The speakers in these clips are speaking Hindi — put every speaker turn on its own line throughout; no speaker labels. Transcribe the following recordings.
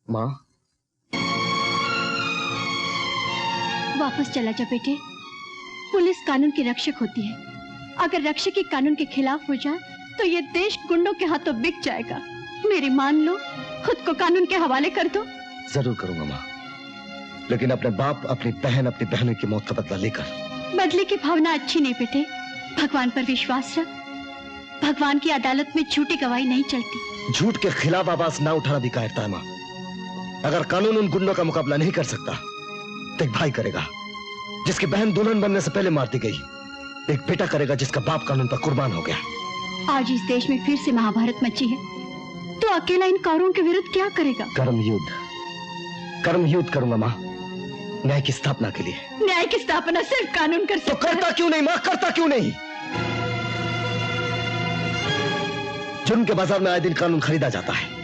माँ,
वापस चला जा बेटे। पुलिस कानून की रक्षक होती है। अगर रक्षक ही कानून के खिलाफ हो जाए तो ये देश गुंडों के हाथों बिक जाएगा। मेरी मान लो, खुद को कानून के हवाले कर दो।
जरूर करूंगा माँ, लेकिन अपने बाप, अपनी बहन, अपनी बहनों की मौत का बदला लेकर।
बदले की भावना अच्छी नहीं बेटे। भगवान पर विश्वास रख। भगवान की अदालत में झूठी गवाही नहीं चलती।
झूठ के खिलाफ आवाज ना उठाना भी कायरता है माँ। अगर कानून उन गुंडों का मुकाबला नहीं कर सकता तो एक भाई करेगा जिसकी बहन दुल्हन बनने से पहले मार दी गई। एक बेटा करेगा जिसका बाप कानून पर कुर्बान हो गया।
आज इस देश में फिर से महाभारत मची है तो अकेला इन कौरवों के विरुद्ध क्या करेगा?
कर्म युद्ध करूंगा माँ, न्याय की स्थापना के लिए।
न्याय की स्थापना सिर्फ कानून कर सकता है।
तो करता क्यों नहीं माँ, करता क्यों नहीं? जुर्म के बाजार में आए दिन कानून खरीदा जाता है।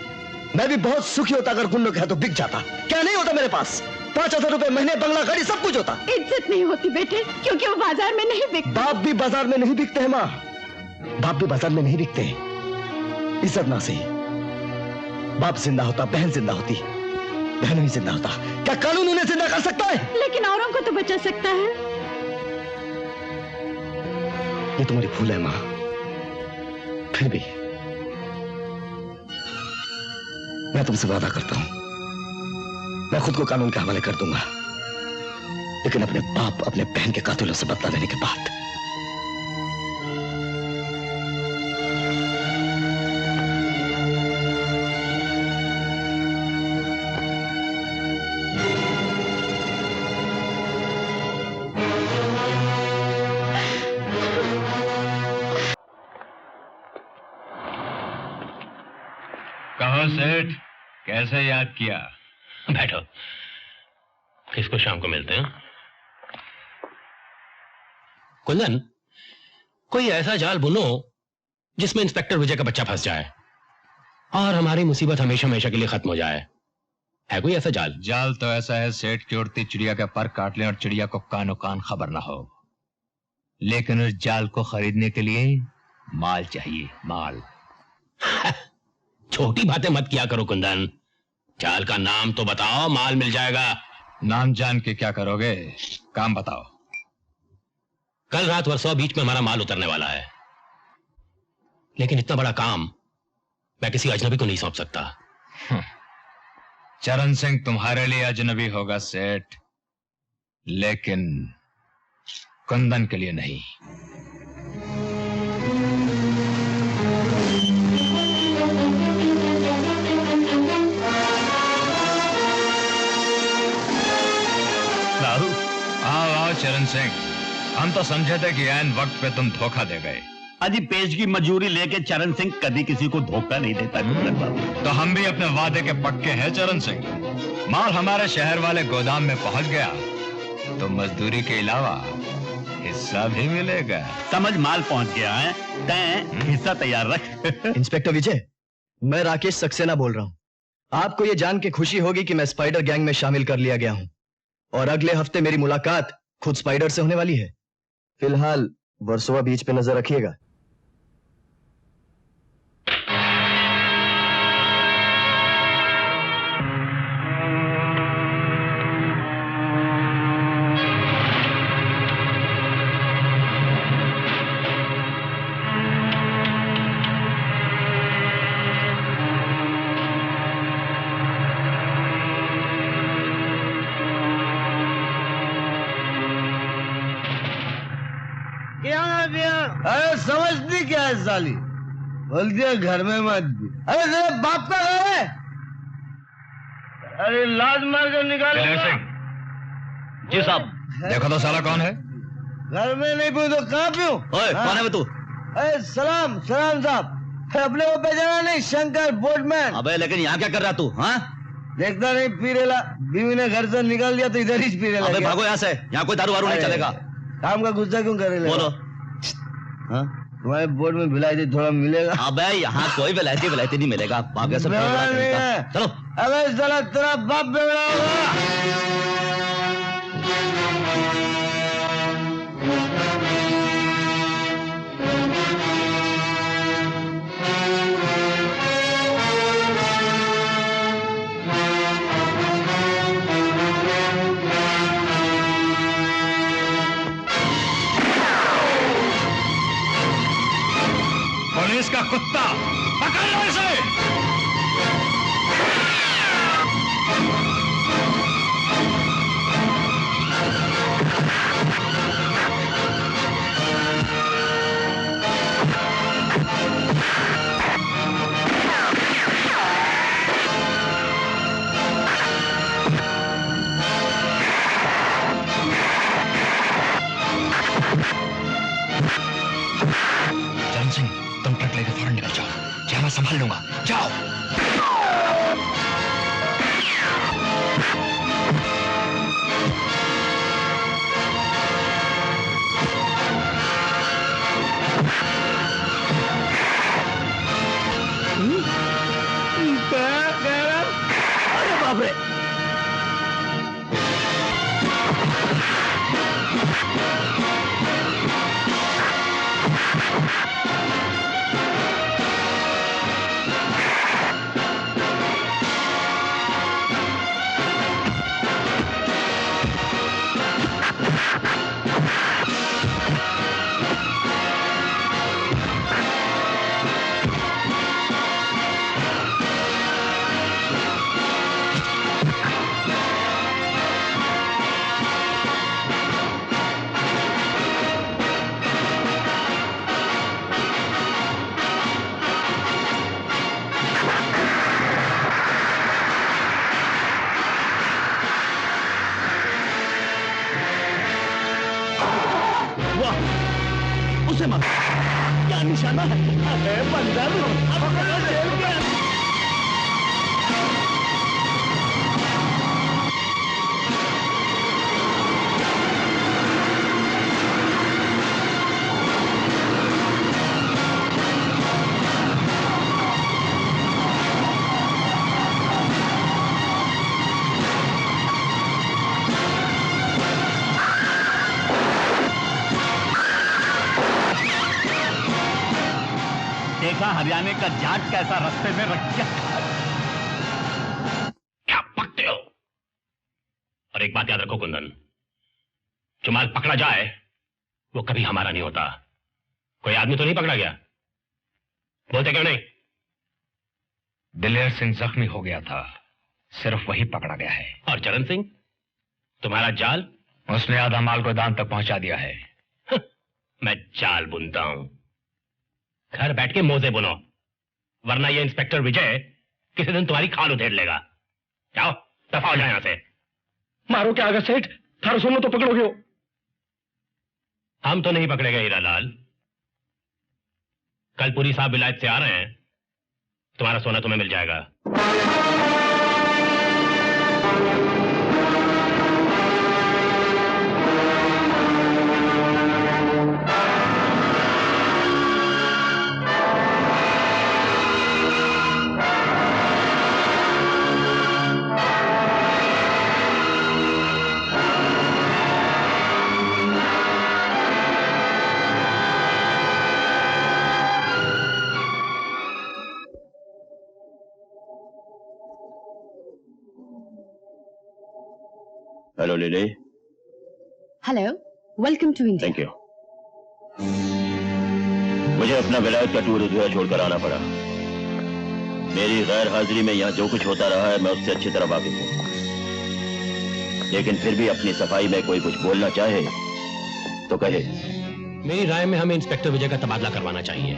मैं भी बहुत सुखी होता अगर गुंडों के हाथों बिक जाता। क्या नहीं होता मेरे पास? 5,000 रुपए महीने, बंगला, गाड़ी, सब कुछ होता।
इज्जत नहीं होती बेटे, क्योंकि वो बाजार में नहीं बिकते।
बाप भी बाजार में नहीं बिकते हैं माँ, बाप भी बाजार में नहीं बिकते। इज्जत ना सही, बाप जिंदा होता, बहन जिंदा होती, बहन ही जिंदा होता। क्या कानून उन्हें जिंदा कर सकता है?
लेकिन औरों को तो बचा सकता है।
ये तुम्हारी भूल है माँ। फिर भी मैं तुमसे वादा करता हूं, मैं खुद को कानून के हवाले कर दूंगा, लेकिन अपने बाप, अपने बहन के कातिलों से बदला लेने के बाद।
कहो सेठ, कैसे याद किया?
बैठो, किसको शाम को मिलते हैं? कुंदन, कोई ऐसा जाल बुनो जिसमें इंस्पेक्टर विजय का बच्चा फंस जाए और हमारी मुसीबत हमेशा हमेशा के लिए खत्म हो जाए। है कोई ऐसा जाल?
जाल तो ऐसा है सेठ की उड़ती चिड़िया का पर काट ले और चिड़िया को कानो कान खबर ना हो। लेकिन उस जाल को खरीदने के लिए माल चाहिए, माल।
छोटी बातें मत किया करो कुंदन, जाल का नाम तो बताओ, माल मिल जाएगा।
नाम जान के क्या करोगे, काम बताओ।
कल रात वर्सोवा बीच में हमारा माल उतरने वाला है, लेकिन इतना बड़ा काम मैं किसी अजनबी को नहीं सौंप सकता।
चरण सिंह तुम्हारे लिए अजनबी होगा सेठ, लेकिन कुंदन के लिए नहीं। आओ चरण सिंह, हम तो समझे थे कि ऐन वक्त पे तुम धोखा दे गए।
अजी पेश की मजूरी लेके चरण सिंह कभी किसी को धोखा नहीं देता।
तो हम भी अपने वादे के पक्के हैं चरण सिंह। माल हमारे शहर वाले गोदाम में पहुंच गया तो मजदूरी के अलावा हिस्सा भी मिलेगा।
समझ माल पहुंच गया है, तैं हिस्सा तैयार रख।
इंस्पेक्टर विजय, मैं राकेश सक्सेना बोल रहा हूं। आपको यह जान के खुशी होगी कि मैं स्पाइडर गैंग में शामिल कर लिया गया हूं और अगले हफ्ते मेरी मुलाकात खुद स्पाइडर से होने वाली है। फिलहाल वर्सोवा बीच पे नजर रखिएगा।
अरे समझती क्या है साली, बोलती है घर में मत भी। अरे तेरे बाप का घर है? अरे लाज मार कर निकाल।
जी साहब।
देखो तो साला कौन है?
घर में नहीं पीऊं तो कहाँ पीऊं?
कौन है वो तू?
अरे सलाम सलाम साहब, अपने को पहचाना नहीं? शंकर बोटमैन।
अबे लेकिन यहाँ क्या कर रहा तू? हाँ,
देखता नहीं पी रेला, बीवी ने घर से निकाल दिया तो इधर ही पी रेला।
अबे भागो यहाँ से, यहाँ कोई दारू वारू नहीं चलेगा।
काम का गुस्सा क्यों कर रहे?
बोलो।
हाँ, तुम्हारे बोर्ड में विलायती थोड़ा मिलेगा?
अबे यहाँ कोई विलायती नहीं मिलेगा। भाग से
चलो। अबे साला तेरा बाप बेवड़ा होगा।
कुत्ता, पकड़ लो इसे।
चरण सिंह, तुम ट्रक लेकर फौरन निकल जाओ। क्या मैं संभाल लूंगा, जाओ।
अरे बाप रे! उसे मार, क्या निशाना है? अरे बंदर, अब जेल के अंदर।
देखा हरियाणा का जाट कैसा रास्ते में रख गया।
क्या पकते हो? और एक बात याद रखो कुंदन, जो माल पकड़ा जाए वो कभी हमारा नहीं होता। कोई आदमी तो नहीं पकड़ा गया? बोलते क्यों नहीं?
दिलेर सिंह जख्मी हो गया था, सिर्फ वही पकड़ा गया है।
और चरण सिंह, तुम्हारा जाल?
उसने आधा माल गोदाम तक पहुंचा दिया है।
मैं जाल बुनता हूं, घर बैठ के मोजे बुनो, वरना ये इंस्पेक्टर विजय किसी दिन तुम्हारी खाल उधेड़ लेगा। जाओ, दफा हो जाए यहां से।
मारो क्या आगे सेठ, थारा सोना तो पकड़ोगे हो।
हम तो नहीं पकड़ेंगे हीरालाल। कल पुरी साहब विलायत से आ रहे हैं, तुम्हारा सोना तुम्हें मिल जाएगा।
Hello Lily.
Hello, welcome to India.
Thank you. मुझे अपना विलायत का टूर उधर छोड़कर आना पड़ा। मेरी गैर हाजिरी में यहाँ जो कुछ होता रहा है मैं उससे अच्छी तरह वाकिफ हूँ, लेकिन फिर भी अपनी सफाई में कोई कुछ बोलना चाहे तो कहे।
मेरी राय में हमें इंस्पेक्टर विजय का तबादला करवाना चाहिए।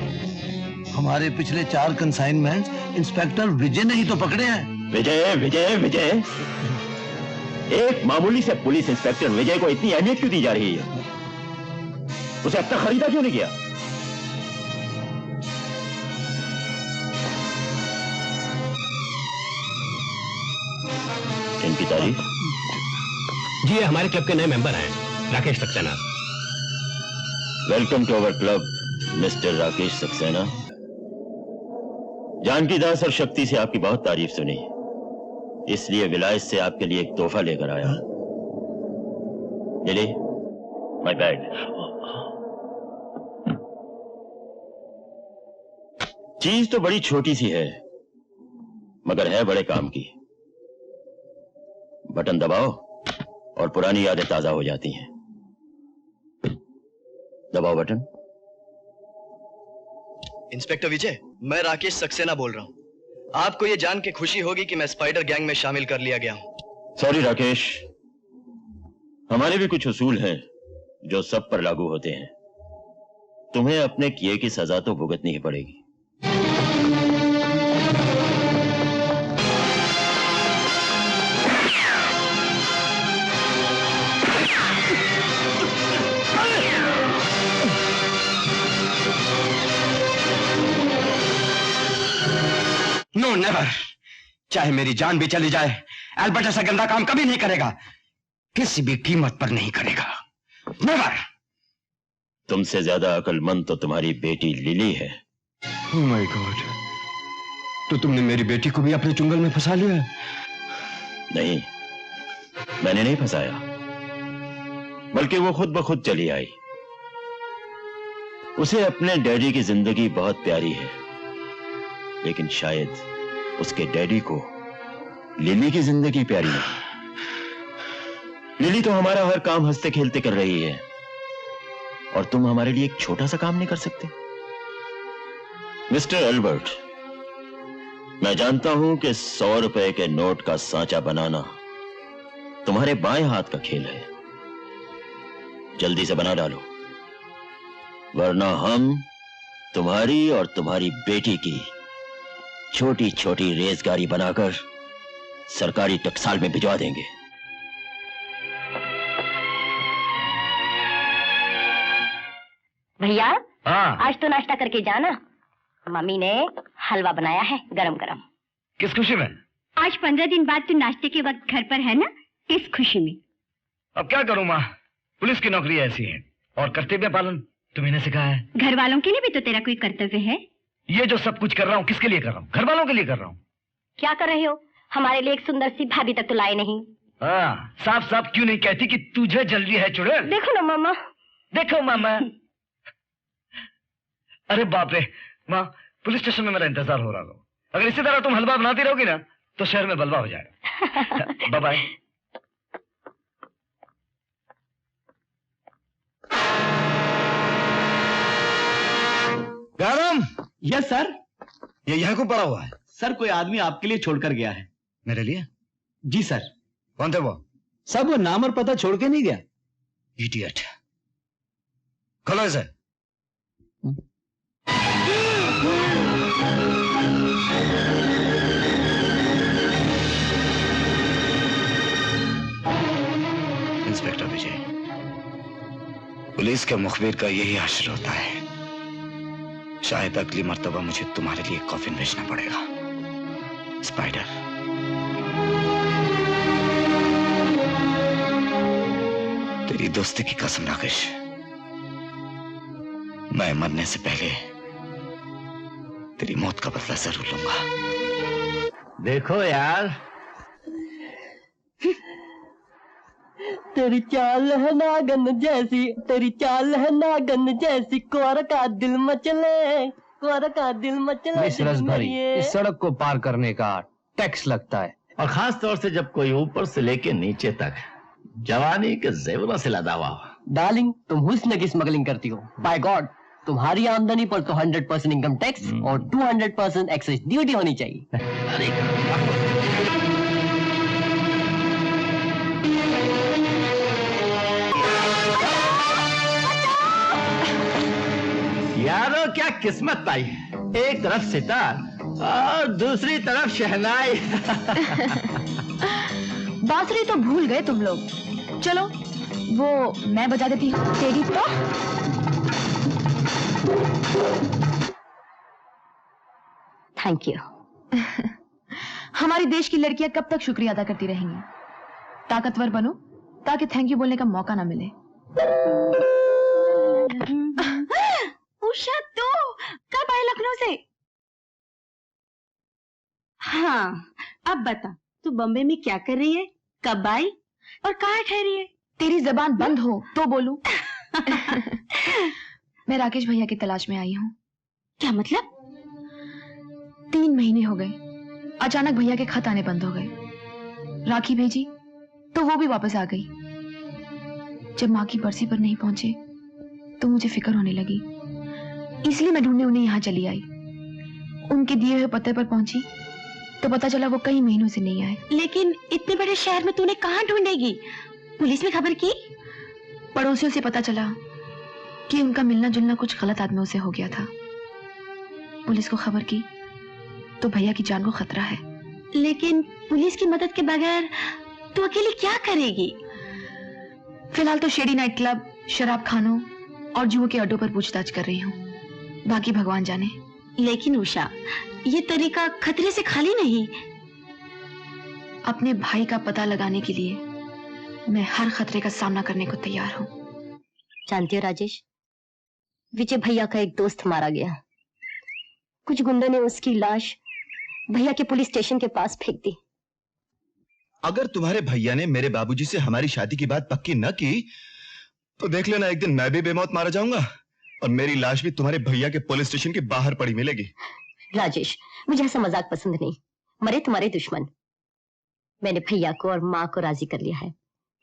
हमारे पिछले 4 कंसाइनमेंट इंस्पेक्टर विजय ने ही तो पकड़े हैं।
विजय विजय विजय, एक मामूली से पुलिस इंस्पेक्टर विजय को इतनी अहमियत क्यों दी जा रही है? उसे अब तक खरीदा क्यों नहीं किया? इनकी तारीफ?
जी, ये हमारे क्लब के नए मेंबर हैं, Rakesh Saxena.
Welcome to our club mister Rakesh Saxena. Janki Das और शक्ति से आपकी बहुत तारीफ सुनी, इसलिए विलायत से आपके लिए एक तोहफा लेकर आया। Lily, my bag. चीज तो बड़ी छोटी सी है, मगर है बड़े काम की। बटन दबाओ और पुरानी यादें ताजा हो जाती हैं। दबाओ बटन।
इंस्पेक्टर विजय, मैं राकेश सक्सेना बोल रहा हूँ। आपको ये जान के खुशी होगी कि मैं स्पाइडर गैंग में शामिल कर लिया गया हूँ।
सॉरी राकेश, हमारे भी कुछ उसूल हैं जो सब पर लागू होते हैं। तुम्हें अपने किए की सजा तो भुगतनी ही पड़ेगी।
नो नेवर, चाहे मेरी जान भी चली जाए, एल्बर्ट ऐसा गंदा काम कभी नहीं करेगा, किसी भी कीमत पर नहीं करेगा। नेवर।
तुमसे ज्यादा अक्लमंद तो तुम्हारी बेटी लिली है।
ओह माय गॉड, तो तुमने मेरी बेटी को भी अपने चुंगल में फंसा लिया?
नहीं, मैंने नहीं फंसाया, बल्कि वो खुद ब खुद चली आई। उसे अपने डैडी की जिंदगी बहुत प्यारी है, लेकिन शायद उसके डैडी को लिली की जिंदगी प्यारी नहीं। लिली तो हमारा हर काम हंसते खेलते कर रही है, और तुम हमारे लिए एक छोटा सा काम नहीं कर सकते? मिस्टर एल्बर्ट, मैं जानता हूं कि 100 रुपए के नोट का सांचा बनाना तुम्हारे बाएं हाथ का खेल है। जल्दी से बना डालो, वरना हम तुम्हारी और तुम्हारी बेटी की छोटी छोटी रेसगाड़ी बनाकर सरकारी टकसाल में भिजवा देंगे।
भैया,
हाँ,
आज तो नाश्ता करके जाना, मम्मी ने हलवा बनाया है गरम गरम।
किस खुशी में?
आज 15 दिन बाद तू नाश्ते के वक्त घर पर है ना, इस खुशी में।
अब क्या करूं माँ, पुलिस की नौकरी ऐसी है, और कर्तव्य पालन तुम्हें ने सिखाया है।
घर वालों के लिए भी तो तेरा कोई कर्तव्य है।
ये जो सब कुछ कर रहा हूँ किसके लिए कर रहा हूँ? घर वालों के लिए कर रहा हूँ।
क्या कर रहे हो? हमारे लिए एक सुंदर सी भाभी तक तो लाए नहीं।
हाँ, साफ साफ क्यों नहीं कहती कि तुझे जल्दी है चुड़ैल?
देखो ना मामा।
देखो मामा। अरे बाप रे माँ, पुलिस स्टेशन में मेरा इंतजार हो रहा हो। अगर इसी तरह तुम हलवा बनाती रहोगी ना तो शहर में बलवा हो जाएगा। Bye bye.
गरम।
Yes sir.
ये यहाँ को पड़ा हुआ है?
सर, कोई आदमी आपके लिए छोड़कर गया है।
मेरे लिए?
जी सर।
कौन थे वो?
सब वो नाम और पता छोड़ के नहीं गया।
इडियट। खोलो इसे। इंस्पेक्टर विजय, पुलिस के मुखबिर का यही हश्र होता है। शायद अगली मर्तबा मुझे तुम्हारे लिए कॉफिन भेजना पड़ेगा। स्पाइडर। तेरी दोस्ती की कसम राकेश, मैं मरने से पहले तेरी मौत का बदला जरूर लूंगा।
देखो यार,
तेरी चाल है नागन जैसी, तेरी चाल है नागन जैसी, कुंवर का दिल मचले, कुंवर का दिल मचले।
मिस रसभरी, इस सड़क को पार करने का टैक्स लगता है, और खास तौर से जब कोई ऊपर से लेके नीचे तक जवानी के जेवरों से लदा हुआ हो।
डार्लिंग, तुम हुस्न की स्मगलिंग करती हो। बाय गॉड, तुम्हारी आमदनी पर तो 100% इनकम टैक्स और 200% एक्साइज ड्यूटी होनी चाहिए।
यारो, क्या किस्मत पाई है। एक तरफ सितार और दूसरी तरफ शहनाई।
बांसुरी तो भूल गए तुम लोग। चलो वो मैं बजा देती हूँ। तेरी तो
थैंक यू।
हमारी देश की लड़कियां कब तक शुक्रिया अदा करती रहेंगी। ताकतवर बनो ताकि थैंक यू बोलने का मौका ना मिले।
उषा, तो कब आए लखनऊ से? हाँ, अब बता, तू बॉम्बे में क्या कर रही है, कब आई और कहाँ ठहरी है?
तेरी जबान बंद हो तो बोलूं। मैं राकेश भैया की तलाश में आई हूँ।
क्या मतलब?
3 महीने हो गए, अचानक भैया के खत आने बंद हो गए। राखी भेजी तो वो भी वापस आ गई। जब माँ की बरसी पर नहीं पहुंचे तो मुझे फिक्र होने लगी। इसलिए मैं ढूंढने उन्हें यहाँ चली आई। उनके दिए हुए पते पर पहुंची तो पता चला वो कई महीनों से नहीं आए।
लेकिन इतने बड़े शहर में तूने कहाँ ढूंढेगी? पुलिस में खबर की?
पड़ोसियों से पता चला कि उनका मिलना जुलना कुछ गलत आदमियों से हो गया था। पुलिस को खबर की तो भैया की जान को खतरा है।
लेकिन पुलिस की मदद के बगैर तू अकेली क्या करेगी?
फिलहाल तो शेडी नाइट क्लब, शराब खानों और जुए के अड्डों पर पूछताछ कर रही हूँ। बाकी भगवान जाने।
लेकिन उषा, ये तरीका खतरे से खाली नहीं।
अपने भाई का पता लगाने के लिए मैं हर खतरे का सामना करने को तैयार हूँ।
जानती हो राजेश, विजय भैया का एक दोस्त मारा गया। कुछ गुंडों ने उसकी लाश भैया के पुलिस स्टेशन के पास फेंक दी।
अगर तुम्हारे भैया ने मेरे बाबूजी से हमारी शादी की बात पक्की न की तो देख लेना, एक दिन मैं भी बेमौत मारा जाऊंगा और मेरी लाश भी तुम्हारे भैया के पुलिस स्टेशन के बाहर पड़ी मिलेगी।
राजेश, मुझे ऐसा मजाक पसंद नहीं। मरे तुम्हारे दुश्मन। मैंने भैया को और माँ को राजी कर लिया है।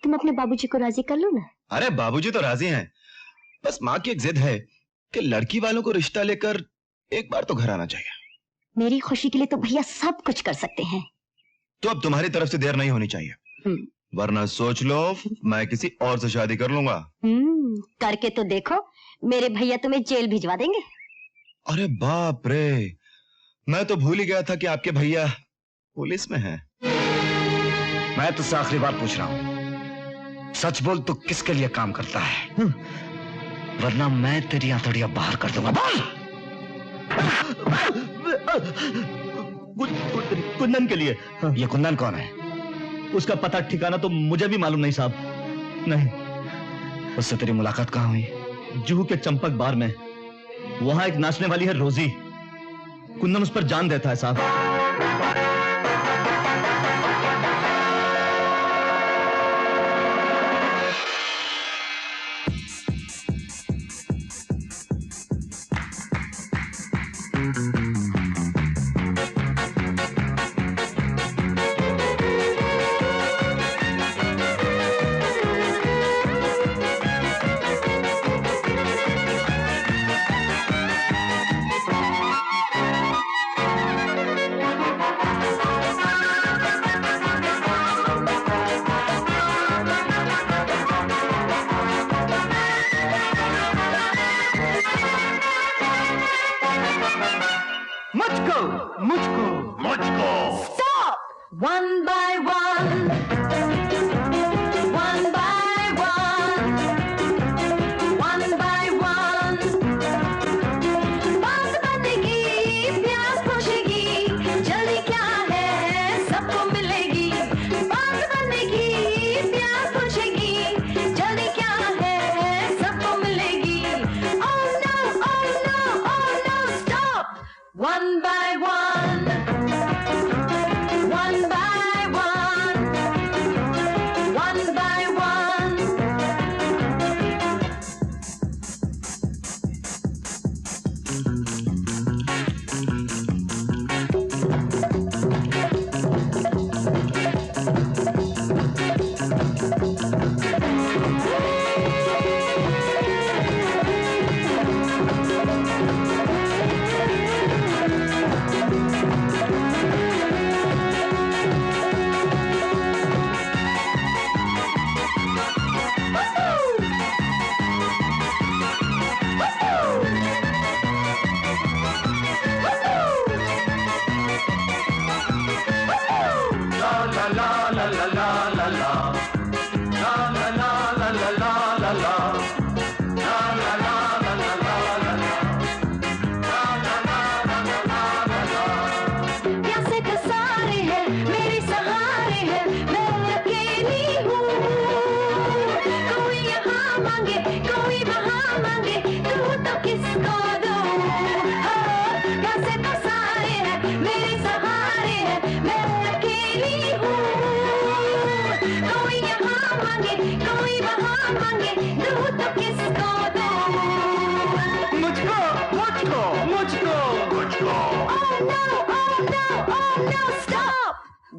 तुम अपने बाबूजी को राजी कर लो ना।
अरे बाबूजी तो राजी हैं, बस माँ की एक जिद है कि लड़की वालों को रिश्ता लेकर एक बार तो घर आना चाहिए।
मेरी खुशी के लिए तो भैया सब कुछ कर सकते हैं।
तो अब तुम्हारी तरफ से देर नहीं होनी चाहिए, वरना सोच लो मैं किसी और से शादी कर लूंगा।
करके तो देखो, मेरे भैया तुम्हें जेल भिजवा देंगे।
अरे बाप रे, मैं तो भूल ही गया था कि आपके भैया पुलिस में हैं।
मैं तुझसे आखिरी बार पूछ रहा हूं, सच बोल, तू किसके लिए काम करता है? वरना मैं तेरी आंतड़ियां बाहर कर दूंगा।
कुंदन के लिए।
ये कुंदन कौन है?
उसका पता ठिकाना तो मुझे भी मालूम नहीं साहब। नहीं।
उससे तेरी मुलाकात कहाँ हुई?
जुहू के चंपक बार में। वहां एक नाचने वाली है रोजी। कुंदन उस पर जान देता है साहब।
One by one, one by one, one by one. बात बनेगी, प्यास बुझेगी, जल्दी क्या है सबको मिलेगी। बात बनेगी, प्यास बुझेगी, जल्दी क्या है सबको मिलेगी। Oh no, oh no, oh no, stop. One by one. One by one, one by one.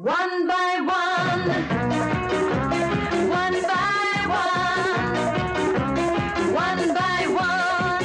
One by one, one by one, one by one.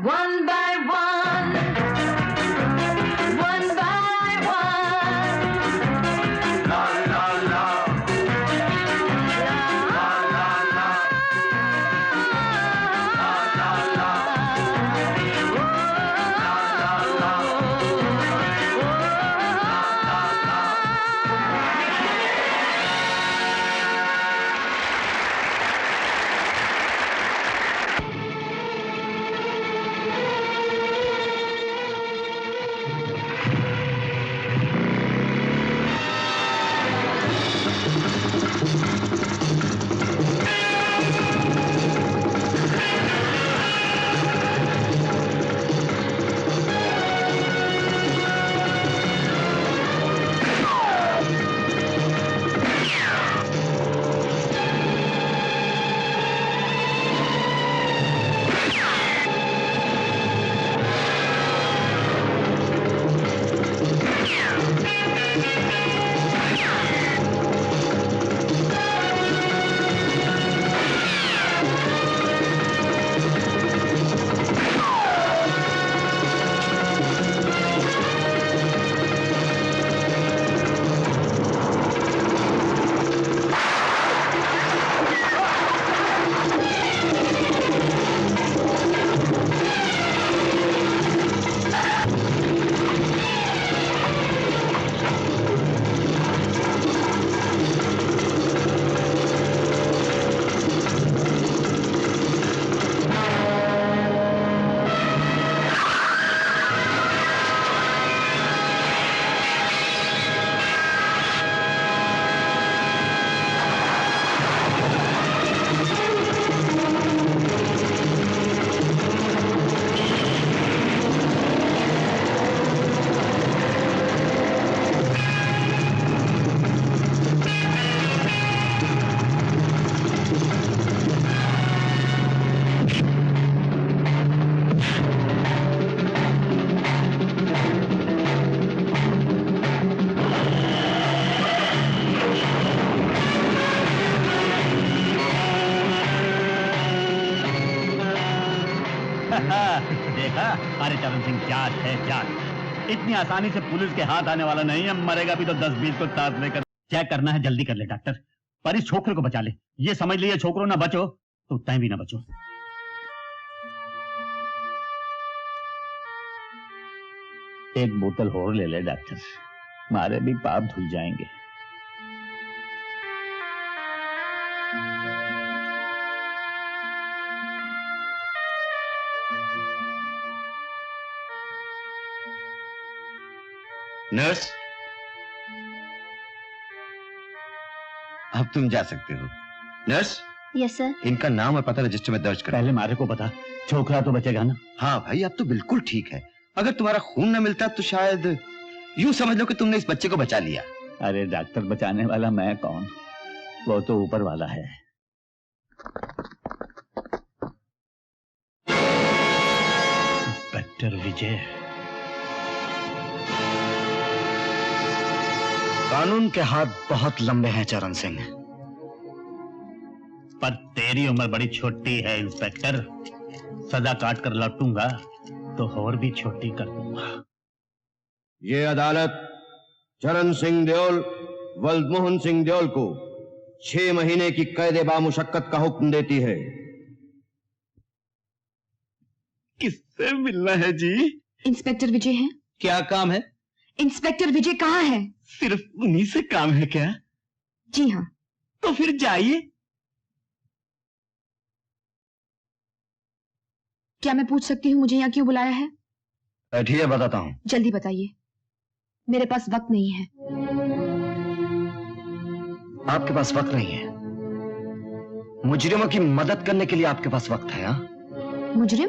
one by one, one by one. La la la, la la la, la la la,
देखा? अरे चरण सिंह जाट है जाट। इतनी आसानी से पुलिस के हाथ आने वाला नहीं है। मरेगा भी तो 10-20 को साथ लेकर। क्या करना है जल्दी कर ले डॉक्टर, पर इस छोकरे को बचा ले। ये समझ लिए छोकरों ना बचो तो तय भी ना बचो। एक बोतल और ले ले डॉक्टर, मारे भी पाप धुल जाएंगे।
नर्स, अब तुम जा सकते हो। Nurse,
yes sir.
इनका नाम और पता रजिस्टर में दर्ज करो।
पहले मारे को बता, छोकरा तो बचेगा ना?
हाँ भाई, अब तो बिल्कुल ठीक है। अगर तुम्हारा खून न मिलता तो शायद यूं समझ लो कि तुमने इस बच्चे को बचा लिया।
अरे डॉक्टर बचाने वाला मैं कौन, वो तो ऊपर वाला है। इंस्पेक्टर विजय।
कानून के हाथ बहुत लंबे हैं चरण सिंह,
पर तेरी उम्र बड़ी छोटी है इंस्पेक्टर। सजा काट कर लौटूंगा तो और भी छोटी कर दूंगा।
ये अदालत चरण सिंह देओल वल्दमोहन सिंह देओल को 6 महीने की कैद बामुशक्कत का हुक्म देती है।
किससे मिलना है जी?
इंस्पेक्टर विजय हैं?
क्या काम है?
इंस्पेक्टर विजय कहाँ है?
सिर्फ उन्हीं से काम है क्या?
जी हाँ।
तो फिर जाइए।
क्या मैं पूछ सकती हूँ मुझे यहाँ क्यों बुलाया है?
बैठिए, बताता हूँ।
जल्दी बताइए, मेरे पास वक्त नहीं है।
आपके पास वक्त नहीं है? मुजरिमों की मदद करने के लिए आपके पास वक्त है? हाँ?
मुजरिम?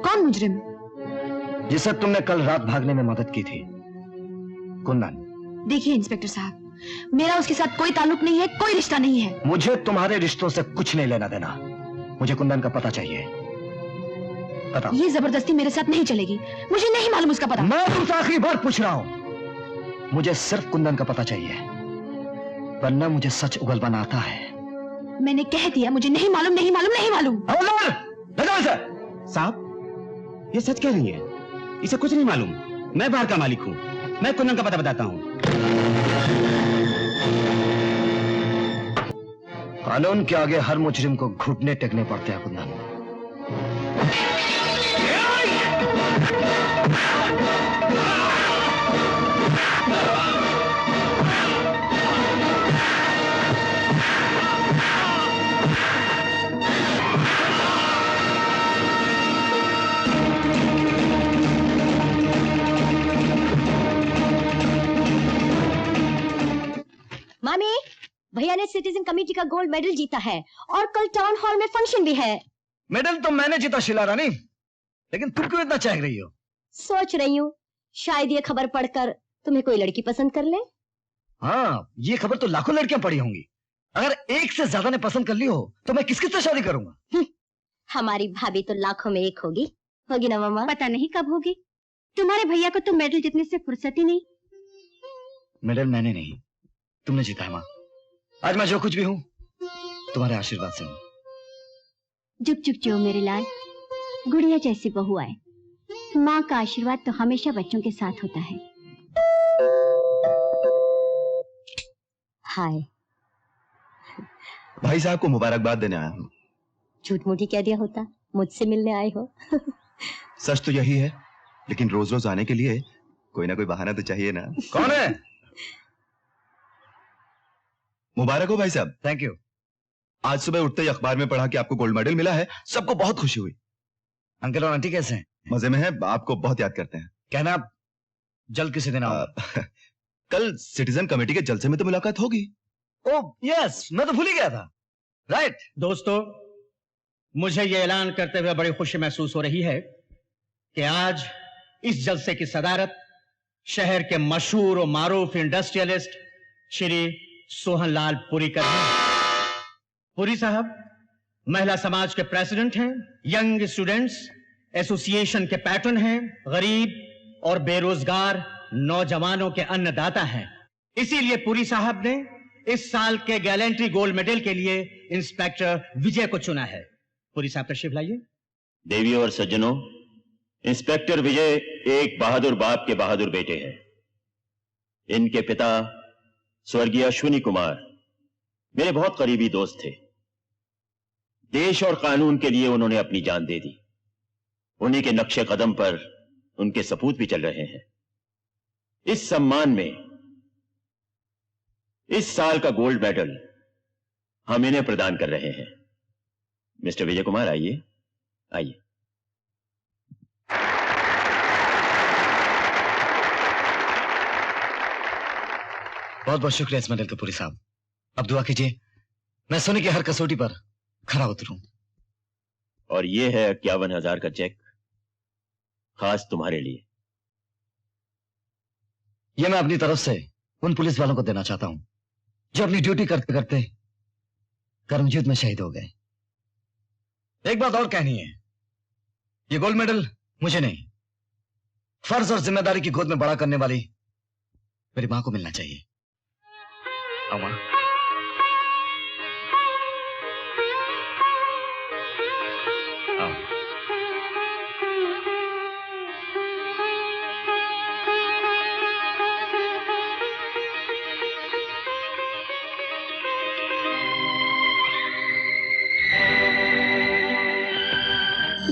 कौन मुजरिम?
जिसे तुमने कल रात भागने में मदद की थी, कुंदन।
देखिए इंस्पेक्टर साहब, मेरा उसके साथ कोई ताल्लुक नहीं है, कोई रिश्ता नहीं है।
मुझे तुम्हारे रिश्तों से कुछ नहीं लेना देना। मुझे कुंदन का पता चाहिए। बताओ।
ये जबरदस्ती मेरे साथ नहीं चलेगी, मुझे नहीं मालूम उसका पता।
मैं तुमसे आखिरी बार पूछ रहा हूं, मुझे सिर्फ कुंदन का पता चाहिए, वरना मुझे सच उगलवाना आता है।
मैंने कह दिया मुझे नहीं मालूम, नहीं मालूम, नहीं मालूम।
साहब,
ये सच कह रही है, इसे कुछ नहीं मालूम। मैं बाहर का मालिक हूँ, मैं कुंदन का पता बताता हूँ।
कानून के आगे हर मुजरिम को घुटने टेकने पड़ते हैं कुंदन।
मामी, भैया ने सिटीजन कमेटी का गोल्ड मेडल जीता है और कल टाउन हॉल में फंक्शन भी है।
मेडल तो मैंने जीता शीला रानी, लेकिन तुम क्यों इतना चाह रही हो?
सोच रही हूँ शायद ये खबर पढ़कर तुम्हें कोई लड़की पसंद कर ले।
हाँ, ये खबर तो लाखों लड़कियां पढ़ी होंगी। अगर एक से ज्यादा ने पसंद कर ली हो तो मैं किस किससे शादी करूंगा?
हमारी भाभी तो लाखों में एक होगी ना मामा?
पता नहीं कब होगी। तुम्हारे भैया को तो मेडल जीतने से फुर्सत ही नहीं।
मेडल मैंने नहीं, तुमने जीता है माँ। आज मैं जो कुछ भी हूँ तुम्हारे आशीर्वाद से हूँ।
जुग जुग जो मेरे लाल, गुड़िया जैसी बहू आए। माँ का आशीर्वाद तो हमेशा बच्चों के साथ होता है।
हाय।
भाई साहब को मुबारकबाद देने आया हूँ।
झूठ मूठी कह दिया होता, मुझसे मिलने आए हो।
सच तो यही है, लेकिन रोज रोज आने के लिए कोई ना कोई बहाना तो चाहिए ना।
कौन है?
मुबारक हो भाई साहब।
Thank you.
आज सुबह उठते ही अखबार में पढ़ा कि आपको गोल्ड मेडल मिला है, सबको बहुत खुशी हुई।
अंकल और आंटी कैसे हैं?
मजे में हैं, आपको बहुत याद करते हैं।
कहना आप जल्द किसी दिन आओ।
कल सिटीजन कमेटी के जलसे में तो मुलाकात होगी।
ओह यस, मैं तो भूल ही गया था। राइट।
दोस्तों, मुझे यह ऐलान करते हुए बड़ी खुशी महसूस हो रही है कि आज इस जलसे की सदारत शहर के मशहूर और मारूफ इंडस्ट्रियलिस्ट श्री सोहनलाल पुरी कर रहे हैं। पुरी साहब महिला समाज के प्रेसिडेंट हैं, यंग स्टूडेंट्स एसोसिएशन के पैटर्न हैं, गरीब और बेरोजगार नौजवानों के अन्नदाता हैं। इसीलिए पुरी साहब ने इस साल के गैलेंट्री गोल्ड मेडल के लिए इंस्पेक्टर विजय को चुना है। पुरी साहब तशरीफ लाइए।
देवियों और सज्जनों, इंस्पेक्टर विजय एक बहादुर बाप के बहादुर बेटे हैं। इनके पिता स्वर्गीय अश्विनी कुमार मेरे बहुत करीबी दोस्त थे। देश और कानून के लिए उन्होंने अपनी जान दे दी। उन्हीं के नक्शे कदम पर उनके सपूत भी चल रहे हैं। इस सम्मान में इस साल का गोल्ड मेडल हम इन्हें प्रदान कर रहे हैं। मिस्टर विजय कुमार, आइए आइए।
बहुत बहुत शुक्रिया इस मेडल का पुरी साहब। अब दुआ कीजिए मैं सोने की हर कसौटी पर खरा उतरूं।
और ये है 51,000 का चेक, खास तुम्हारे लिए।
यह मैं अपनी तरफ से उन पुलिस वालों को देना चाहता हूं जो अपनी ड्यूटी करते करते कर्मयुद्ध में शहीद हो गए। एक बात और कहनी है, ये गोल्ड मेडल मुझे नहीं, फर्ज और जिम्मेदारी की गोद में बड़ा करने वाली मेरी मां को मिलना चाहिए। आओ मां। आओ।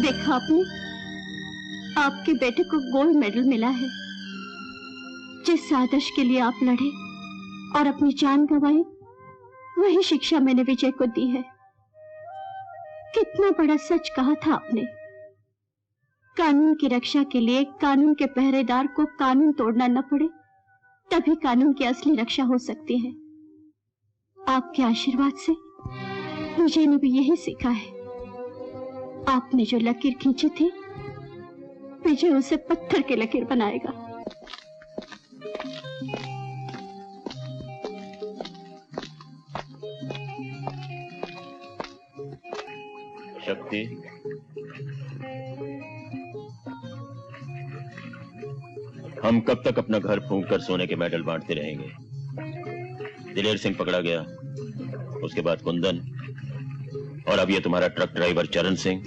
देखा आपने, आपके बेटे को गोल्ड मेडल मिला है। जिस आदर्श के लिए आप लड़े और अपनी जान गंवाई, वही शिक्षा मैंने विजय को दी है। कितना बड़ा सच कहा था आपने। कानून की रक्षा के लिए कानून के पहरेदार को कानून तोड़ना न पड़े, तभी कानून की असली रक्षा हो सकती है। आपके आशीर्वाद से विजय ने भी यही सीखा है। आपने जो लकीर खींची थी, विजय उसे पत्थर की लकीर बनाएगा।
शक्ति, हम कब तक अपना घर फूंक कर सोने के मेडल बांटते रहेंगे? दिलेर सिंह पकड़ा गया, उसके बाद कुंदन, और अब ये तुम्हारा ट्रक ड्राइवर चरण सिंह।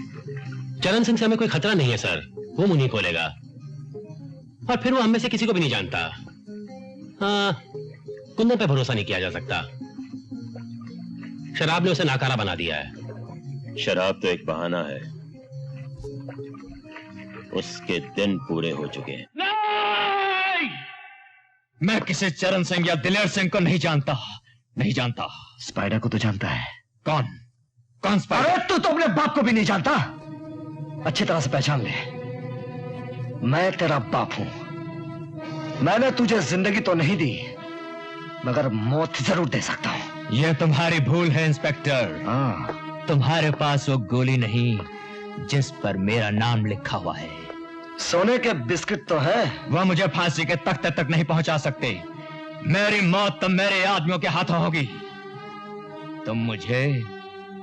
चरण सिंह से हमें कोई खतरा नहीं है सर। वो मुंह नहीं खोलेगा, और फिर वो हम में से किसी को भी नहीं जानता। हाँ, कुंदन पे भरोसा नहीं किया जा सकता। शराब ने उसे नाकारा बना दिया है।
शराब तो एक बहाना है, उसके दिन पूरे हो चुके हैं।
नहीं! मैं किसी चरण सिंह या दिलेर सिंह को नहीं जानता, नहीं जानता।
स्पाइडर को तो जानता है।
कौन? कौन स्पाइडर?
अरे तू तो अपने बाप को भी नहीं जानता। अच्छी तरह से पहचान ले, मैं तेरा बाप हूं। मैंने तुझे जिंदगी तो नहीं दी, मगर मौत जरूर दे सकता हूं।
यह तुम्हारी भूल है इंस्पेक्टर।
हाँ,
तुम्हारे पास वो गोली नहीं जिस पर मेरा नाम लिखा हुआ है।
सोने के बिस्किट तो है,
वह मुझे फांसी के तख्ते तक नहीं पहुंचा सकते। मेरी मौत तो मेरे आदमियों के हाथों होगी। तुम मुझे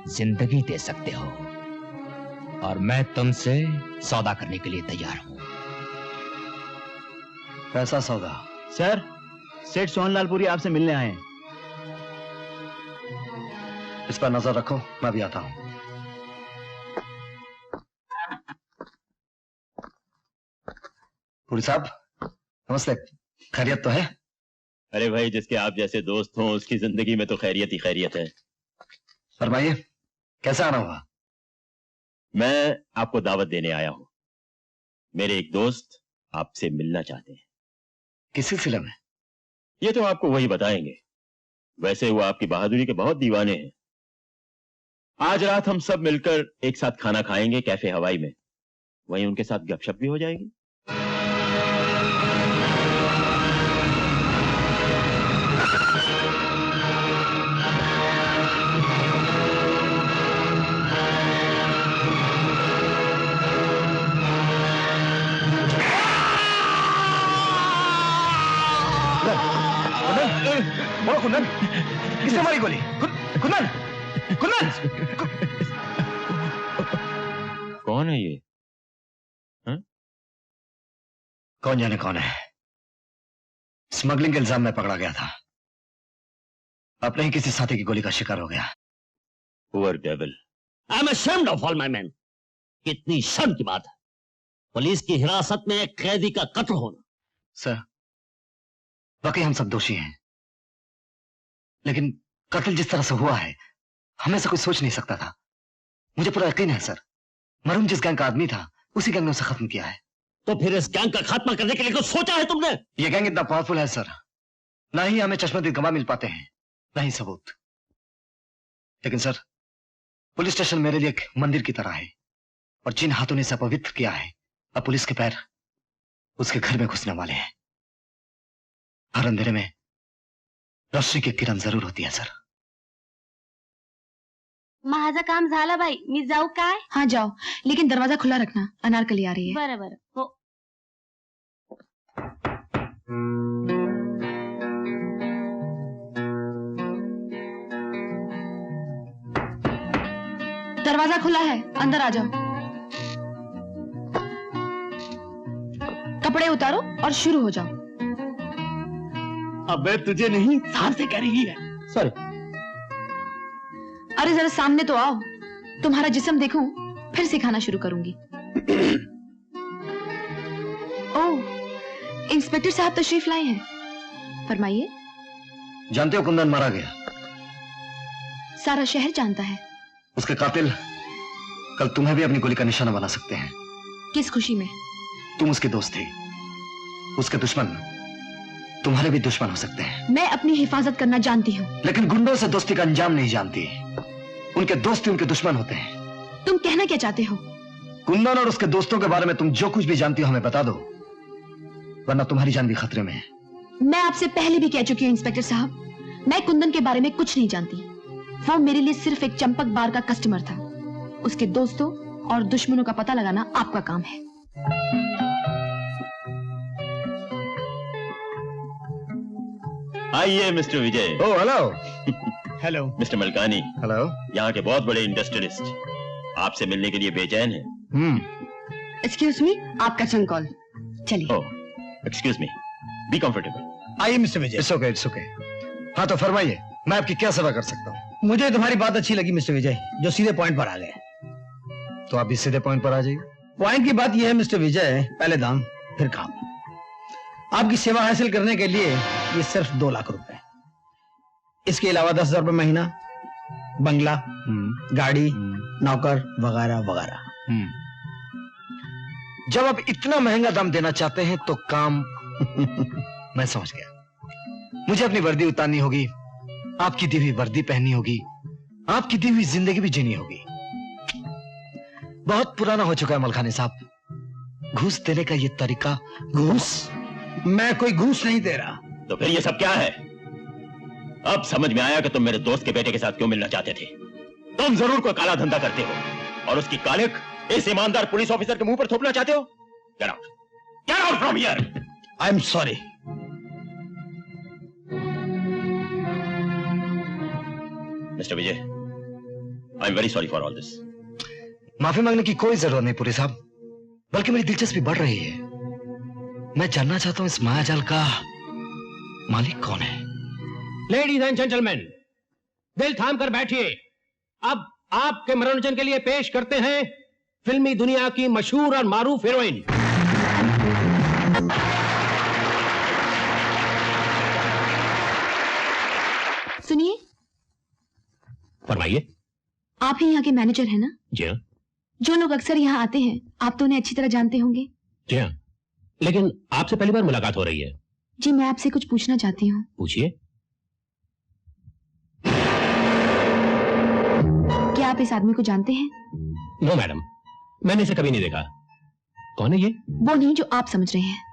जिंदगी दे सकते हो, और मैं तुमसे सौदा करने के लिए तैयार हूं।
कैसा सौदा?
सर, सेठ सोहनलालपुरी आपसे मिलने आए हैं।
इस पर नजर रखो, मैं भी आता हूं। पुरी साहब नमस्ते, खैरियत तो है?
अरे भाई, जिसके आप जैसे दोस्त हों उसकी जिंदगी में तो खैरियत ही खैरियत है।
फरमाइए, कैसे आना हुआ?
मैं आपको दावत देने आया हूं। मेरे एक दोस्त आपसे मिलना चाहते हैं।
किस सिलसिले में?
ये तो आपको वही बताएंगे। वैसे वो आपकी बहादुरी के बहुत दीवाने हैं। आज रात हम सब मिलकर एक साथ खाना खाएंगे कैफे हवाई में, वहीं उनके साथ गपशप भी हो जाएगी।
बोलो कुंदन, किसने मारी गोली? कुंदन, कुंदन!
कौन है ये? हा?
कौन जाने कौन है। स्मगलिंग के इल्जाम में पकड़ा गया था, अपने ही किसी साथी की गोली का शिकार हो गया।
Poor devil.
I am ashamed of all my men. कितनी शर्म की बात है, पुलिस की हिरासत में एक कैदी का कत्ल होना।
सर, वाकई हम सब दोषी हैं, लेकिन कत्ल जिस तरह से हुआ है हमें से कोई सोच नहीं सकता था। मुझे पूरा यकीन है सर, मरूम जिस गैंग का आदमी था उसी गैंग ने उसे खत्म किया है।
तो फिर इस गैंग का खात्मा करने के लिए कुछ सोचा है तुमने?
ये गैंग इतना पावरफुल है सर, ना ही हमें चश्मदीद गवाह मिल पाते हैं, ना ही सबूत। लेकिन सर, पुलिस स्टेशन मेरे लिए एक मंदिर की तरह है, और जिन हाथों ने इसे अपवित्र किया है, अब पुलिस के पैर उसके घर में घुसने वाले हैं। हर अंधेरे में रोशनी की किरण जरूर होती है सर।
माझं काम झालं बाई, मी जाऊ काय?
हाँ जाओ, लेकिन दरवाजा खुला रखना, अनारकली आ रही है।
बरं बरं, हो।
दरवाजा खुला है, अंदर आ जाओ। कपड़े उतारो और शुरू हो जाओ।
अबे तुझे नहीं, साहब से कह रही है।
सॉरी। अरे जरा सामने तो आओ, तुम्हारा जिस्म देखूं, फिर सिखाना शुरू करूंगी। ओह, इंस्पेक्टर साहब तशरीफ लाए हैं, फरमाइए।
जानते हो कुंदन मारा गया?
सारा शहर जानता है।
उसके कातिल कल तुम्हें भी अपनी गोली का निशाना बना सकते हैं।
किस खुशी में?
तुम उसके दोस्त थे, उसके दुश्मन तुम्हारे भी दुश्मन हो सकते हैं।
मैं अपनी हिफाजत करना जानती हूँ,
लेकिन गुंडों से दोस्ती का अंजाम नहीं जानती। उनके दोस्त ही उनके दुश्मन होते हैं।
तुम कहना क्या चाहते हो?
कुंदन और उसके दोस्तों के बारे में तुम जो कुछ भी जानती हो हमें बता दो, वरना तुम्हारी जान भी खतरे में है।
मैं आपसे पहले भी कह चुकी हूँ इंस्पेक्टर साहब, मैं कुंदन के बारे में कुछ नहीं जानती। वो मेरे लिए सिर्फ एक चंपक बार का कस्टमर था। उसके दोस्तों और दुश्मनों का पता लगाना आपका काम है।
आइए mister Vijay.
Oh hello.
Hello
mister Malkani.
Hello.
यहाँ के बहुत बड़े इंडस्ट्रियलिस्ट आपसे मिलने के लिए बेचैन हैं।
एक्सक्यूज मी, आपका टर्न कॉल। चलिए।
ओह, एक्सक्यूज मी, बी कंफर्टेबल।
आइए mister Vijay.
It's okay, it's okay. हाँ तो फरमाइए, मैं आपकी क्या सेवा कर सकता हूँ?
मुझे तुम्हारी बात अच्छी लगी मिस्टर विजय, जो सीधे पॉइंट पर आ गए।
तो आप भी सीधे पॉइंट पर आ जाइए।
पॉइंट की बात यह है मिस्टर विजय, पहले दाम फिर काम। आपकी सेवा हासिल करने के लिए ये सिर्फ 2 लाख रुपए, इसके अलावा 10,000 रुपए महीना, बंगला, गाड़ी, नौकर वगैरह वगैरह।
जब आप इतना महंगा दाम देना चाहते हैं तो काम मैं समझ गया। मुझे अपनी वर्दी उतारनी होगी, आपकी दी हुई वर्दी पहननी होगी, आपकी दी हुई जिंदगी भी जीनी होगी। बहुत पुराना हो चुका है मलखानी साहब, घूस देने का ये तरीका।
घूस? मैं कोई घूस नहीं दे रहा।
तो फिर ये सब क्या है? अब समझ में आया कि तुम मेरे दोस्त के बेटे के साथ क्यों मिलना चाहते थे। तुम जरूर कोई काला धंधा करते हो और उसकी कालिक इस ईमानदार पुलिस ऑफिसर के मुंह पर थोपना चाहते हो। Get out! Get out from here!
I am sorry.
Mister Vijay, I am very sorry for all this.
माफी मांगने की कोई जरूरत नहीं पुरी साहब, बल्कि मेरी दिलचस्पी बढ़ रही है। मैं जानना चाहता हूं इस मायाजाल का मालिक कौन है।
लेडीज एंड जेंटलमैन, दिल थाम कर बैठिए। अब आपके मनोरंजन के लिए पेश करते हैं फिल्मी दुनिया की मशहूर और मारूफ हीरोइन।
सुनिए।
फरमाइए।
आप ही यहाँ के मैनेजर हैं ना?
जी हाँ।
जो लोग अक्सर यहाँ आते हैं, आप तो उन्हें अच्छी तरह जानते होंगे।
जी हाँ, लेकिन आपसे पहली बार मुलाकात हो रही है।
जी, मैं आपसे कुछ पूछना चाहती हूँ।
पूछिए।
क्या आप इस आदमी को जानते हैं?
नो मैडम, मैंने इसे कभी नहीं देखा। कौन है ये?
वो नहीं जो आप समझ रहे हैं।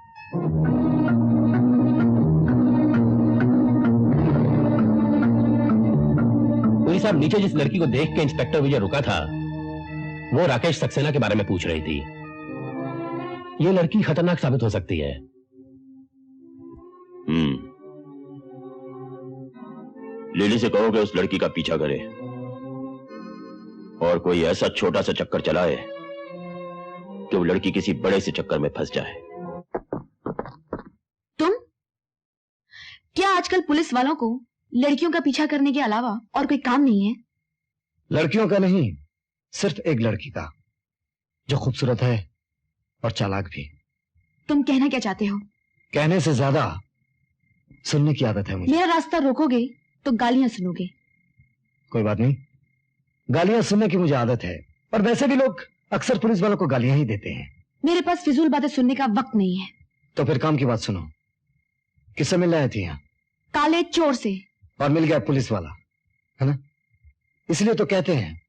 पुलिस साहब, नीचे जिस लड़की को देख के इंस्पेक्टर विजय रुका था, वो राकेश सक्सेना के बारे में पूछ रही थी। ये लड़की खतरनाक साबित हो सकती है।
लिली से कहो कि उस लड़की का पीछा करे और कोई ऐसा छोटा सा चक्कर चलाए कि वो लड़की किसी बड़े से चक्कर में फंस जाए।
तुम? क्या आजकल पुलिस वालों को लड़कियों का पीछा करने के अलावा और कोई काम नहीं है?
लड़कियों का नहीं, सिर्फ एक लड़की का, जो खूबसूरत है और चालाक भी।
तुम कहना क्या चाहते हो?
कहने से ज्यादा सुनने की आदत है मुझे।
मेरा रास्ता रोकोगे तो गालियां सुनोगे।
कोई बात नहीं, गालियां सुनने की मुझे आदत है, और वैसे भी लोग अक्सर पुलिस वालों को गालियां ही देते हैं।
मेरे पास फिजूल बातें सुनने का वक्त नहीं है।
तो फिर काम की बात सुनो। किससे मिलने आई थी यहाँ?
काले चोर से।
और मिल गया पुलिस वाला, है ना? इसलिए तो कहते हैं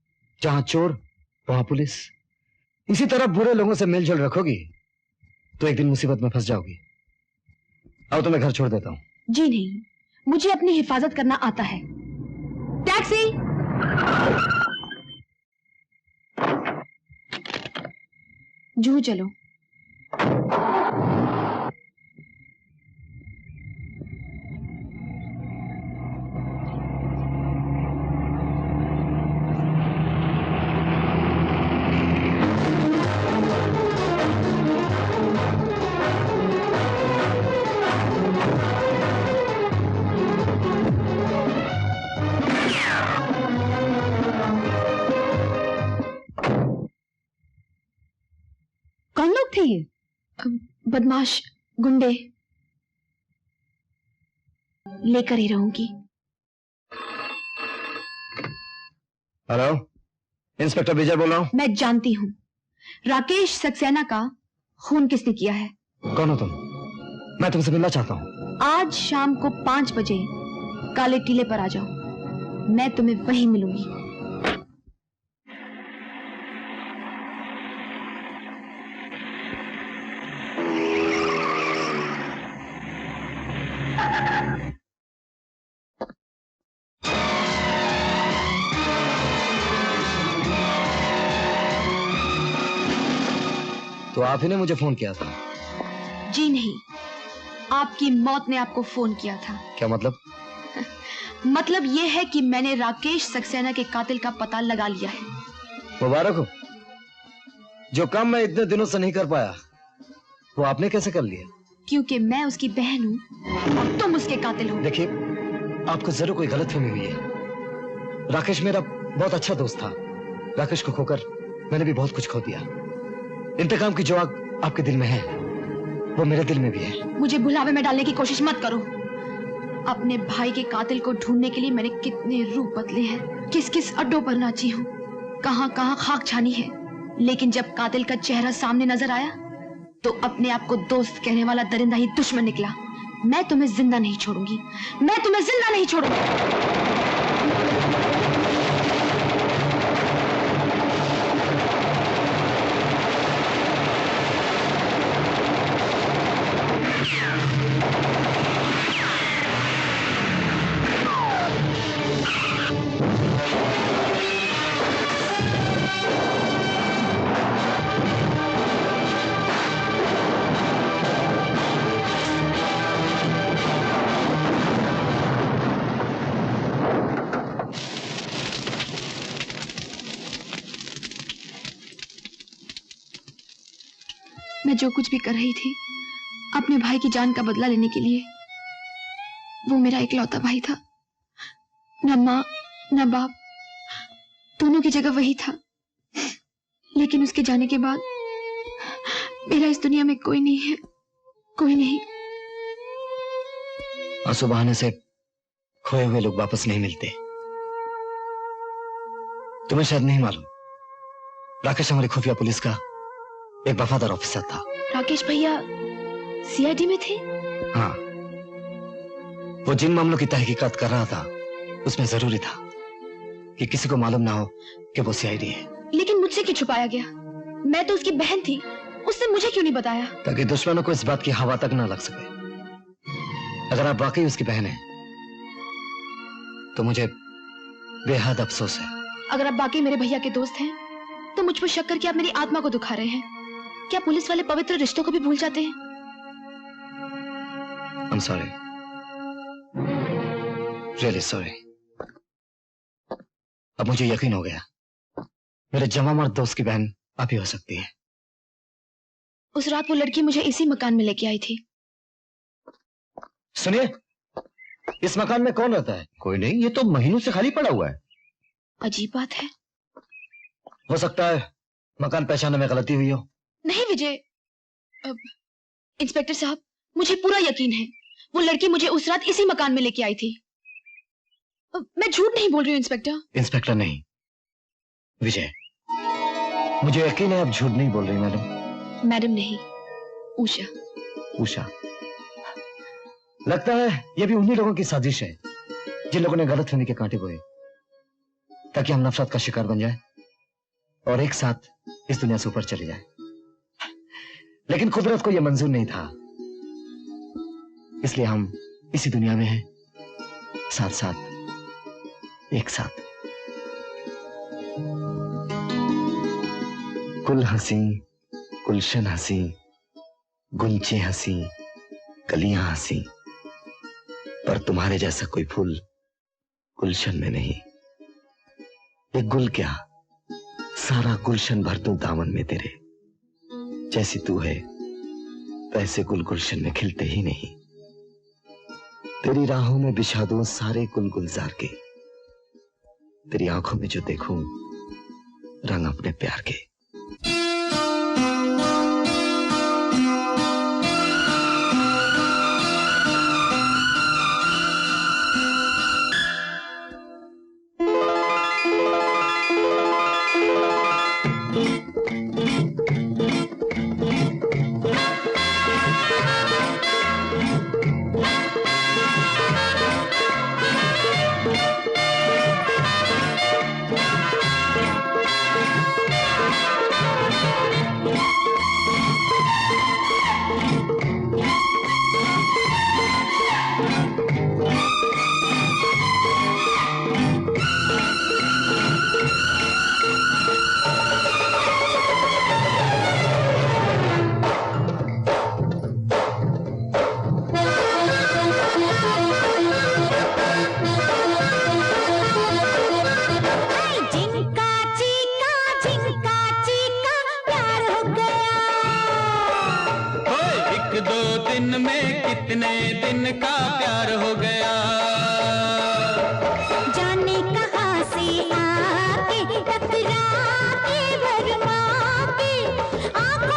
जहां चोर वहां पुलिस। इसी तरह बुरे लोगों से मेलजोल रखोगी तो एक दिन मुसीबत में फंस जाओगी। अब तो मैं घर छोड़ देता हूँ।
जी नहीं, मुझे अपनी हिफाजत करना आता है। टैक्सी! जूहू चलो। कौन लोग थे ये? बदमाश गुंडे। लेकर ही रहूंगी।
हेलो, इंस्पेक्टर विजय बोल रहा हूँ।
मैं जानती हूँ राकेश सक्सेना का खून किसने किया है।
कौन हो तुम? मैं तुमसे मिलना चाहता हूँ।
आज शाम को 5 बजे काले टीले पर आ जाओ, मैं तुम्हें वहीं मिलूंगी।
तो आप ही ने मुझे फोन किया था?
जी नहीं, आपकी मौत ने आपको फोन किया था।
क्या मतलब?
मतलब यह है कि मैंने राकेश सक्सेना के कातिल का पता लगा लिया है।
मुबारक हो। जो काम मैं इतने दिनों से नहीं कर पाया वो आपने कैसे कर लिया?
क्योंकि मैं उसकी बहन हूँ और तुम उसके कातिल हो।
देखिए, आपको जरूर कोई गलतफहमी हुई है। राकेश मेरा बहुत अच्छा दोस्त था। राकेश को खोकर मैंने भी बहुत कुछ खो दिया। इंतकाम की जो आग आपके दिल में है वो मेरे दिल में भी है।
मुझे भुलावे में डालने की कोशिश मत करो। अपने भाई के कातिल को ढूंढने के लिए मैंने कितने रूप बदले हैं, किस किस अड्डों पर नाची हूँ, कहां कहां खाक छानी है, लेकिन जब कातिल का चेहरा सामने नजर आया तो अपने आप को दोस्त कहने वाला दरिंदा ही दुश्मन निकला। मैं तुम्हें जिंदा नहीं छोड़ूंगी, मैं तुम्हें जिंदा नहीं छोड़ूंगी। मैं जो कुछ भी कर रही थी अपने भाई की जान का बदला लेने के लिए। वो मेरा इकलौता भाई था, न माँ न बाप, दोनों की जगह वही था। लेकिन उसके जाने के बाद मेरा इस दुनिया में कोई नहीं है, कोई नहीं।
आंसू बहाने से खोए हुए लोग वापस नहीं मिलते। तुम्हें शायद नहीं मालूम, राकेश हमारी खुफिया पुलिस का एक वफादार ऑफिसर था।
राकेश भैया सीआईडी में थे?
हाँ, वो जिन मामलों की तहकीकात कर रहा था उसमें जरूरी था कि किसी को मालूम ना हो कि वो सीआईडी है।
लेकिन मुझसे क्यों छुपाया गया? मैं तो उसकी बहन थी, उसने मुझे क्यों नहीं बताया?
ताकि दुश्मनों को इस बात की हवा तक ना लग सके। अगर आप वाकई उसकी बहन हैं तो मुझे बेहद अफसोस है।
अगर आप वाकई मेरे भैया के दोस्त हैं तो मुझ पर शक करके आप मेरी आत्मा को दुखा रहे हैं। क्या पुलिस वाले पवित्र रिश्तों को भी भूल जाते हैं?
I'm sorry. Really sorry. अब मुझे यकीन हो गया, मेरे जमा मर्द दोस्त की बहन आप ही हो सकती है।
उस रात वो लड़की मुझे इसी मकान में लेके आई थी।
सुनिए, इस मकान में कौन रहता है?
कोई नहीं, ये तो महीनों से खाली पड़ा हुआ है।
अजीब बात है।
हो सकता है मकान पहचानने में गलती हुई हो।
नहीं विजय, इंस्पेक्टर साहब, मुझे पूरा यकीन है वो लड़की मुझे उस रात इसी मकान में लेके आई थी। मैं झूठ नहीं बोल रही हूँ इंस्पेक्टर।
इंस्पेक्टर नहीं, विजय, मुझे यकीन है आप झूठ नहीं बोल रही मैडम।
मैडम नहीं, उषा।
उषा, लगता है ये भी उन्हीं लोगों की साजिश है जिन लोगों ने गलतफहमी के कांटे बोए ताकि हम नफरत का शिकार बन जाए और एक साथ इस दुनिया से ऊपर चले जाए। लेकिन कुदरत को यह मंजूर नहीं था, इसलिए हम इसी दुनिया में हैं, साथ साथ, एक साथ। कुल हंसी, गुलशन हंसी, गुंचे हंसी, कलियां हंसी, पर तुम्हारे जैसा कोई फूल गुलशन में नहीं। एक गुल क्या, सारा गुलशन भर दूं दामन में तेरे। जैसी तू है वैसे गुल गुलशन में खिलते ही नहीं। तेरी राहों में बिछा दूं सारे गुल गुलजार के, तेरी आंखों में जो देखूं रंग अपने प्यार के।
कितने दिन का प्यार हो गया, जाने कहां से आके टकरा के भरमा के आंखों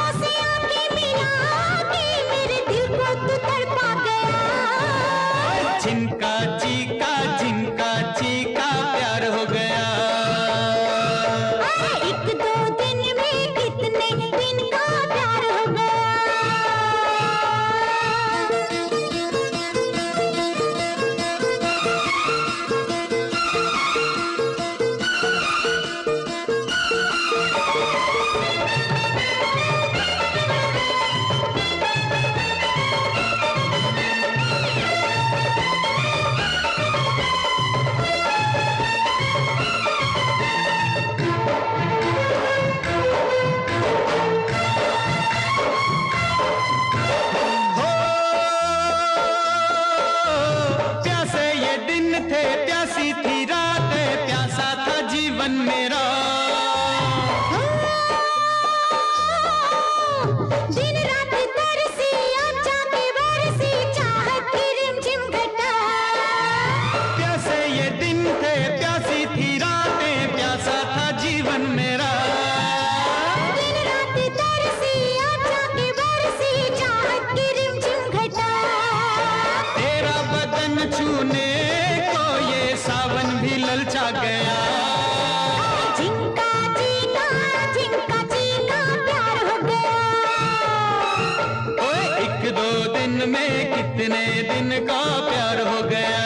कितने दिन का प्यार हो गया।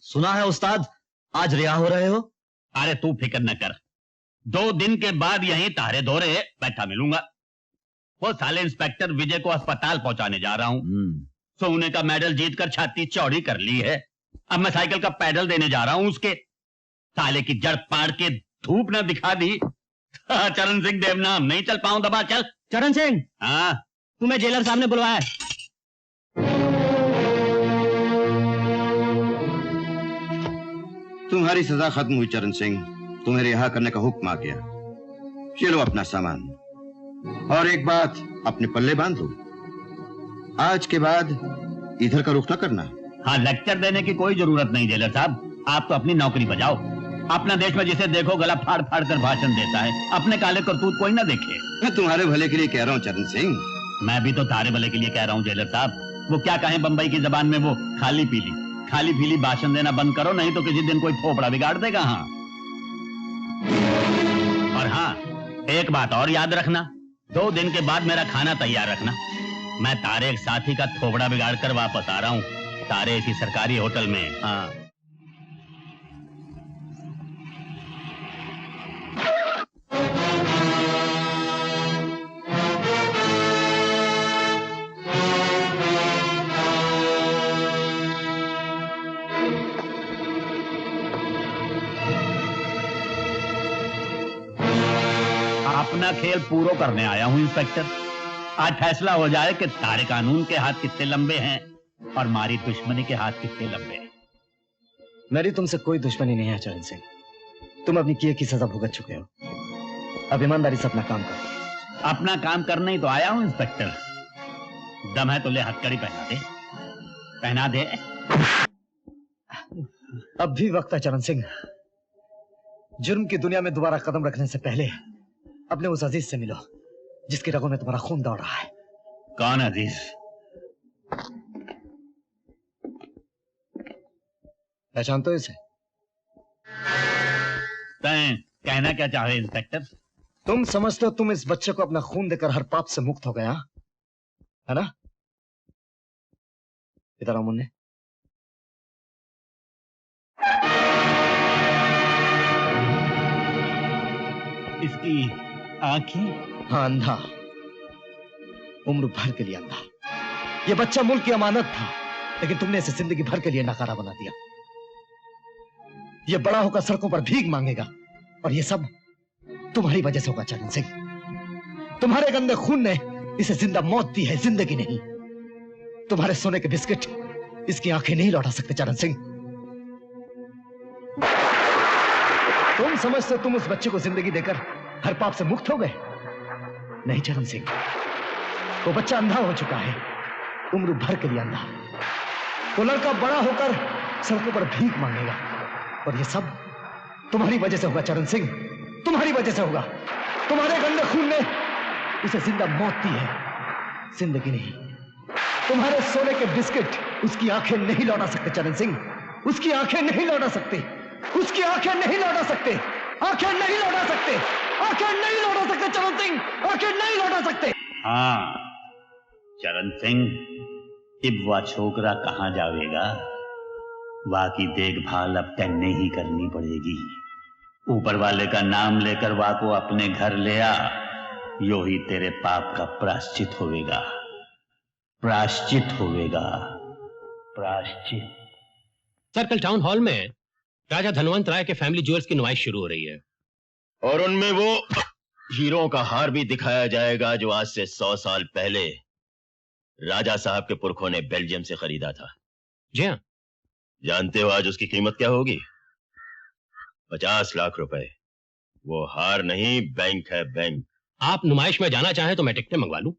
सुना है उस्ताद आज रिहा हो रहे हो?
अरे तू फिक्र न कर, 2 दिन के बाद यहीं तारे दोरे बैठा मिलूंगा। वो साले इंस्पेक्टर विजय को अस्पताल पहुंचाने जा रहा हूं। सोने का मेडल जीतकर छाती चौड़ी कर ली है। अब मैं साइकिल का पैडल देने जा रहा हूं उसके। साले की जड़ पाड़ के धूप न दिखा दी। चरण सिंह देवनाम नहीं चल पाऊं, दबा चल।
चरण सिंह,
हाँ
तुम्हें जेलर साहब ने बुलवाया।
तुम्हारी सजा खत्म हुई चरण सिंह, तुम्हें रिहा करने का हुक्म आ गया। चलो अपना सामान और एक बात अपने पल्ले बांध लो, आज के बाद इधर का रुख न करना।
हाँ, लेक्चर देने की कोई जरूरत नहीं जेलर साहब, आप तो अपनी नौकरी बजाओ। अपना देश में जिसे देखो गला फाड़ फाड़ कर भाषण देता है, अपने काले करतूत कोई ना देखे।
मैं तुम्हारे भले के लिए कह रहा हूँ चरण सिंह।
मैं भी तो तारे भले के लिए कह रहा हूँ जेलर साहब। वो क्या कहें बंबई की जबान में, वो खाली पीली भाषण देना बंद करो, नहीं तो किसी दिन कोई थोपड़ा बिगाड़ देगा। हाँ, और हाँ, एक बात और याद रखना, 2 दिन के बाद मेरा खाना तैयार रखना। मैं तारे एक साथी का थोपड़ा बिगाड़ कर वापस आ रहा हूँ, तारे इसी सरकारी होटल में। हाँ, अपना खेल पूरा करने आया हूं इंस्पेक्टर। आज फैसला हो जाए कि तारे कानून के हाथ कितने लंबे हैं और हमारी दुश्मनी के हाथ कितने लंबे हैं।
मेरी तुमसे कोई दुश्मनी नहीं है चरण सिंह, तुम अपनी किए की सजा भुगत चुके हो। अब ईमानदारी से अपना काम करो।
अपना काम करने ही तो आया हूं इंस्पेक्टर। दम है तो ले हथकड़ी पहना दे।
अब भी वक्त है चरण सिंह, जुर्म की दुनिया में दोबारा कदम रखने से पहले अपने उस अजीज से मिलो जिसकी रगों में तुम्हारा खून दौड़ रहा है।
कौन अजीज?
पहचानते हो इसे?
कहना क्या चाहे इंस्पेक्टर?
तुम समझते हो तुम इस बच्चे को अपना खून देकर हर पाप से मुक्त हो गया, है ना? इधर आओ मुन्ने।
इसकी आंखें?
हाँ, अंधा, उम्र भर के लिए अंधा। ये बच्चा मुल्क की अमानत था, लेकिन तुमने इसे जिंदगी भर के लिए नकारा बना दिया। ये बड़ा होकर सड़कों पर भीख मांगेगा और ये सब तुम्हारी वजह से होगा चरण सिंह। तुम्हारे गंदे खून ने इसे जिंदा मौत दी है, जिंदगी नहीं। तुम्हारे सोने के बिस्किट इसकी आंखें नहीं लौटा सकते चरण सिंह। तुम समझते तुम उस बच्चे को जिंदगी देकर हर पाप से मुक्त हो गए? नहीं चरण सिंह, वो बच्चा अंधा हो चुका है, उम्र भर के लिए अंधा। वो लड़का बड़ा होकर सड़कों पर भीख मांगेगा। और ये सब तुम्हारी वजह से होगा चरण सिंह, तुम्हारी वजह से होगा। तुम्हारे गंदे खून ने उसे जिंदा मौत दी है, जिंदगी नहीं। तुम्हारे सोने के बिस्किट उसकी आंखें नहीं लौटा सकते चरण सिंह, उसकी आंखें नहीं लौटा सकते, उसकी आंखें नहीं लौटा सकते, आंखें नहीं लौटा सकते, आंखें नहीं लौटा सकते चरण सिंह, आंखें नहीं लौटा सकते।
हाँ चरण सिंह, अब वह छोकरा कहाँ जावेगा? वाह की देखभाल अब तन्ने ही करनी पड़ेगी। ऊपर वाले का नाम लेकर वाह को अपने घर ले आ, यो ही तेरे पाप का प्रायश्चित होवेगा, प्रायश्चित होवेगा, प्रायश्चित।
सर्कल टाउन हॉल में राजा धनवंत राय के फैमिली ज्वेल्स की नुमाइश शुरू हो रही है,
और उनमें वो हीरों का हार भी दिखाया जाएगा जो आज से 100 साल पहले राजा साहब के पुरखों ने बेल्जियम से खरीदा था।
जी हाँ।
जानते हो आज उसकी कीमत क्या होगी? 50 लाख रुपए। वो हार नहीं, बैंक है, बैंक।
आप नुमाइश में जाना चाहें तो मैं टिकटें मंगवा लूं।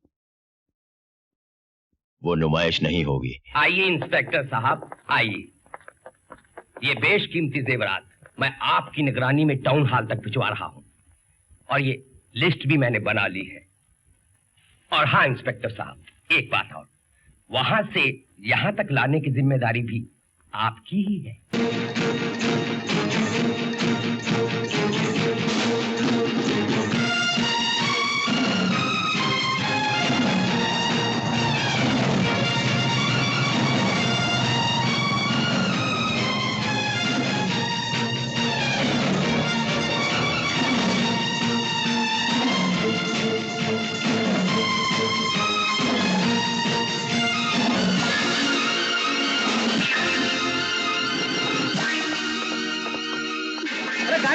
वो नुमाइश नहीं होगी।
आइए इंस्पेक्टर साहब, आइए। ये बेशकीमती जेवरात मैं आपकी निगरानी में टाउन हॉल तक भिजवा रहा हूं, और ये लिस्ट भी मैंने बना ली है। और हाँ इंस्पेक्टर साहब, एक बात और, वहां से यहां तक लाने की जिम्मेदारी भी आपकी ही है।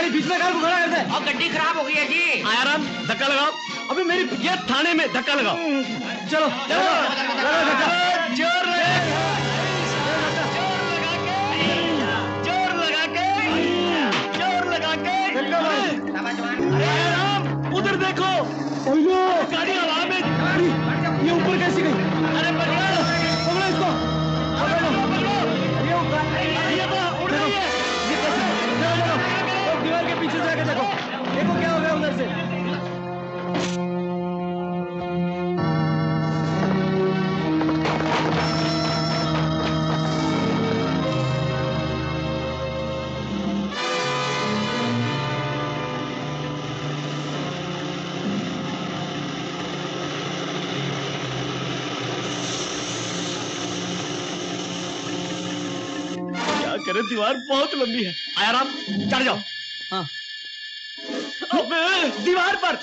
बीच में कार को खड़ा करते हैं।
और गड्डी खराब हो गई है जी।
आराम, धक्का लगाओ। अभी मेरी ये थाने में धक्का लगाओ। चलो चलो जोर लगा के अरे आराम, उधर देखो। गाड़ी हवा में, ये ऊपर कैसी गई? अरे पकड़ो इसको, ये उड़ रही है। दीवार के पीछे से आके देखो, देखो क्या हो गया उधर से। क्या करे, दीवार बहुत लंबी है। आराम, चढ़ जाओ। हाँ दीवार पर।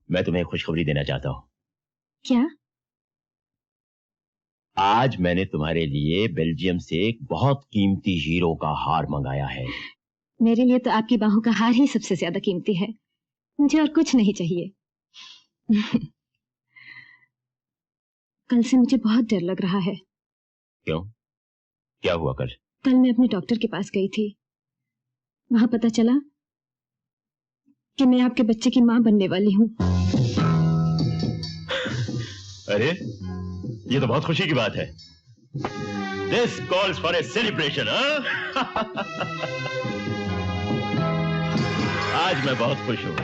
मैं तुम्हें खुशखबरी देना चाहता हूं।
क्या?
आज मैंने तुम्हारे लिए बेल्जियम से एक बहुत कीमती हीरो का हार मंगाया है।
मेरे लिए तो आपकी बाहों का हार ही सबसे ज्यादा कीमती है, मुझे और कुछ नहीं चाहिए। कल से मुझे बहुत डर लग रहा है।
क्यों? क्या हुआ कल?
कल मैं अपने डॉक्टर के पास गई थी। वहां पता चला कि मैं आपके बच्चे की मां बनने वाली हूँ।
अरे, ये तो बहुत खुशी की बात है। This calls for a celebration, हाँ? आज मैं बहुत खुश हूँ।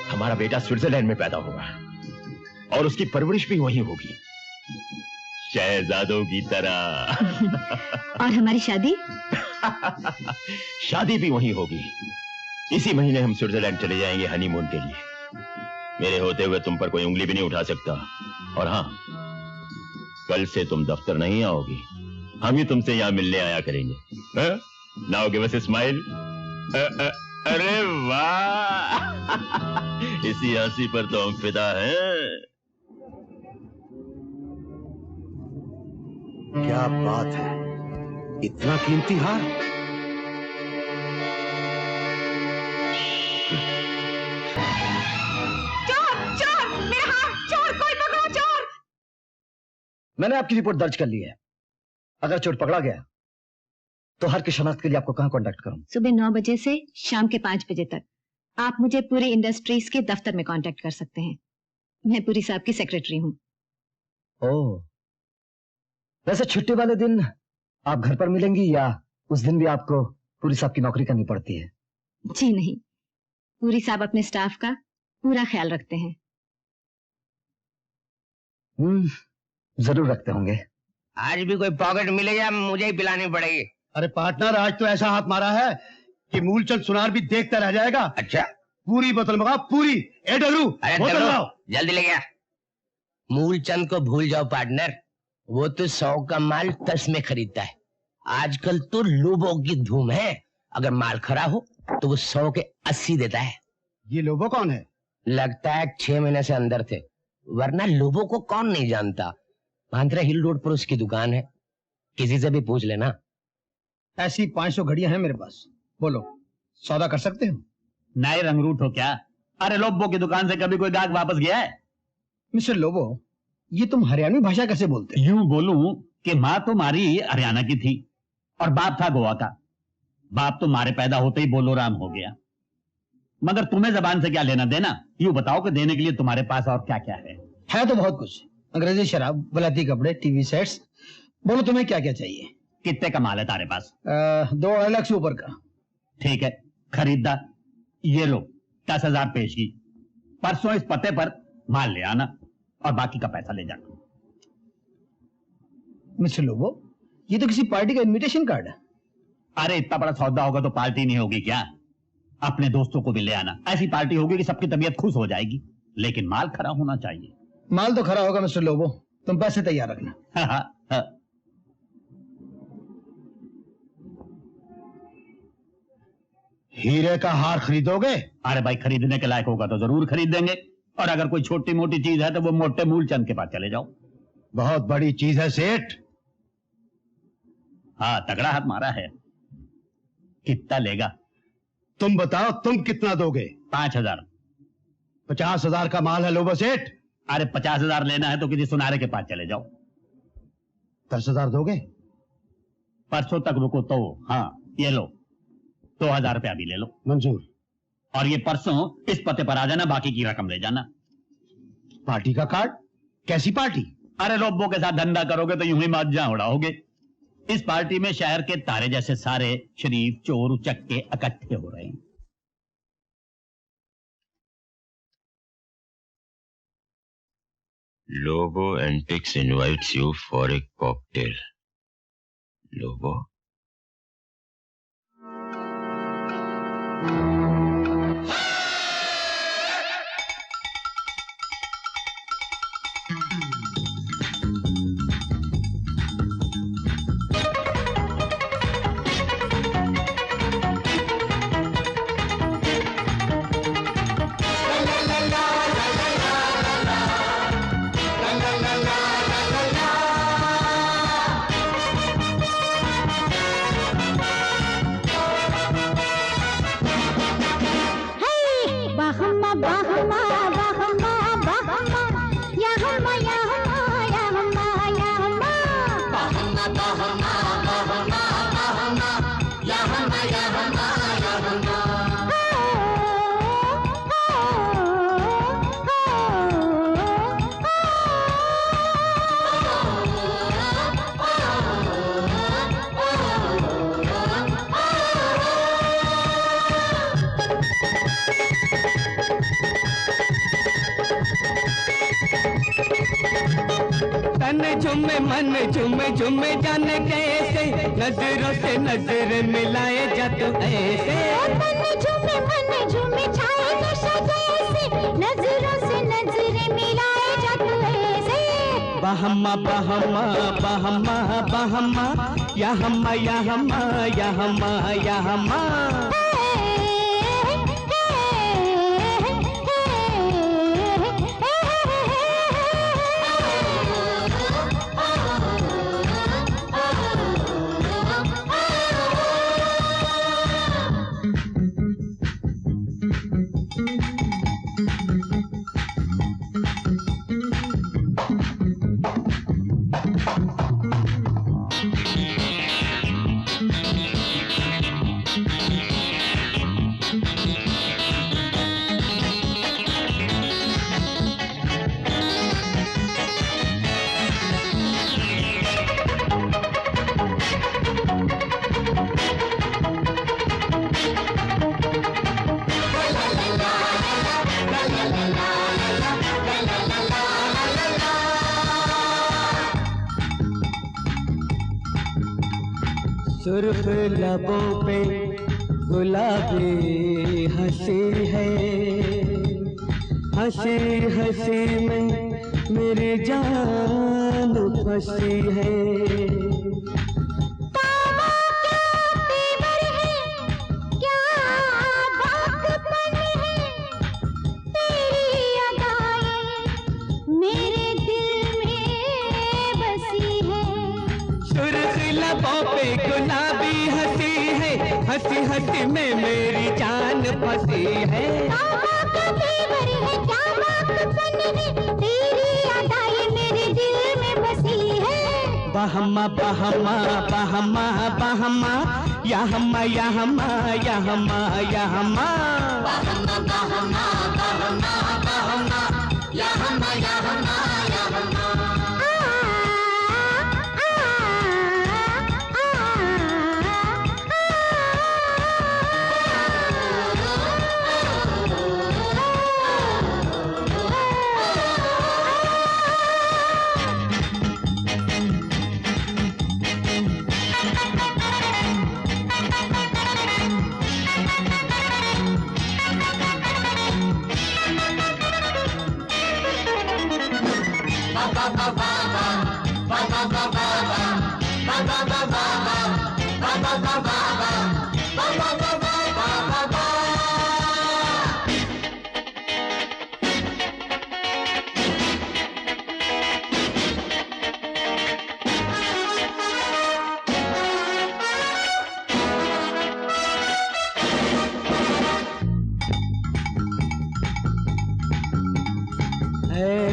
हमारा बेटा स्विट्जरलैंड में पैदा होगा और उसकी परवरिश भी वहीं होगी, शहजादों की तरह।
और हमारी शादी?
शादी भी वहीं होगी। इसी महीने हम स्विट्जरलैंड चले जाएंगे हनीमून के लिए। मेरे होते हुए तुम पर कोई उंगली भी नहीं उठा सकता। और हाँ, कल से तुम दफ्तर नहीं आओगी, हम ही तुमसे यहाँ मिलने आया करेंगे। Now give us a smile. अरे वाह, इसी हंसी पर तो हम फिदा हैं।
क्या बात है, इतना कीमती हार?
चोर, चोर, मेरा हार, चोर, कोई पकड़ो चोर।
मैंने आपकी रिपोर्ट दर्ज कर ली है। अगर चोर पकड़ा गया तो हर की शनाख्त के लिए आपको कहां कांटेक्ट करूं?
सुबह 9 बजे से शाम के 5 बजे तक आप मुझे पूरी इंडस्ट्रीज के दफ्तर में कांटेक्ट कर सकते हैं। मैं पूरी साहब की सेक्रेटरी हूँ।
ओह, वैसे छुट्टी वाले दिन आप घर पर मिलेंगी या उस दिन भी आपको पूरी साहब की नौकरी करनी पड़ती है?
जी नहीं, पूरी साहब अपने स्टाफ का पूरा ख्याल रखते हैं।
जरूर रखते होंगे।
आज भी कोई पॉकेट मिलेगा, मुझे ही पिलानी पड़ेगी।
अरे पार्टनर, आज तो ऐसा हाथ मारा है कि मूलचंद सुनार भी देखता रह जाएगा।
अच्छा,
पूरी बोतल मंगा, पूरी। ए डरू, बोतल लाओ।
जल्दी ले गया। मूलचंद को भूल जाओ पार्टनर, वो तो 100 का माल 10 में खरीदता है। आजकल तो लोबो की धूम है, अगर माल खरा हो तो वो 100 के 80 देता है।
ये लोबो कौन है?
लगता है 6 महीने से अंदर थे, वरना लोबो को कौन नहीं जानता। भांतरा हिल रोड पर उसकी दुकान है, किसी से भी पूछ लेना।
ऐसी 500 घड़ियां हैं मेरे पास, बोलो सौदा कर सकते हो?
नए रंगरूट हो क्या? अरे लोबो की दुकान से कभी कोई गाहक वापस गया है?
मिस्टर लोबो, ये तुम हरियाणवी भाषा कैसे बोलते?
यूं बोलूं कि माँ तो मारी हरियाणा की थी और बाप था गोवा का। बाप तो मारे पैदा होते ही बोलो राम हो गया। मगर तुम्हें जबान से क्या लेना देना? यूं बताओ कि देने के लिए तुम्हारे पास और क्या क्या है
तो बहुत कुछ, अंग्रेजी शराब, बलाती कपड़े, टीवी सेट्स। बोलो तुम्हें क्या क्या चाहिए?
कितने का माल है तारे पास?
2-2.5 लाख से ऊपर का।
ठीक है, खरीदा। ये लो 10,000 पेश की। परसों इस पते पर माल ले आना और बाकी का पैसा ले जाना।
मिस्टर लोबो, ये तो किसी पार्टी का इनविटेशन कार्ड है।
अरे इतना बड़ा सौदा होगा तो पार्टी नहीं होगी क्या? अपने दोस्तों को भी ले आना। ऐसी पार्टी होगी कि सबकी तबीयत खुश हो जाएगी, लेकिन माल खरा होना चाहिए।
माल तो खरा होगा मिस्टर लोबो, तुम पैसे तैयार रखना।
हाँ।
हीरे का हार खरीदोगे?
अरे भाई, खरीदने के लायक होगा तो जरूर खरीद देंगे, और अगर कोई छोटी मोटी चीज है तो वो मोटे मूलचंद के पास चले जाओ।
बहुत बड़ी चीज है सेठ।
हाँ, तगड़ा हाथ मारा है। कितना लेगा?
तुम बताओ, तुम कितना दोगे?
5,000।
50,000 का माल है लोबो सेठ।
अरे 50,000 लेना है तो किसी सुनारे के पास चले जाओ।
10,000 दोगे?
परसों तक रुको तो। हाँ, ये लो 2,000 रुपया भी ले लो।
मंजूर।
और ये परसों इस पते पर आ जाना, बाकी की रकम ले जाना।
पार्टी का कार्ड? कैसी पार्टी?
अरे लोबो के साथ धंधा करोगे तो यूं ही मौजा उड़ाओगे। इस पार्टी में शहर के तारे जैसे सारे शरीफ, चोर, उचक्के इकट्ठे हो रहे हैं।
Lobo Antiques invites you for a cocktail. Lobo?
तन झुमे मन झुमे झुमे जाने कैसे नजरों से नजर मिलाए जा तू ऐसे।
तन झुमे मन झुमे छाए नशा जैसे नजरों से नजर मिलाए जा तू ऐसे।
बहमा बहमा बहमा बहमा या हम्मा या हम्मा या हम्मा या हम्मा। सुर्ख लबों पे गुलाबी हंसी है, हंसी हंसी में मेरी जान फंसी है। गुलाबी हंसी है, हंसी हंसी में मेरी जान फंसी है। तेरी अदाएं मेरे दिल में बसी है। बहमा बहमा बहमा बहमा या हम्मा या हम्मा या हम्मा या हम्मा। बहमा बहमा बहमा बहमा या हम्मा या हम्मा या हम्मा।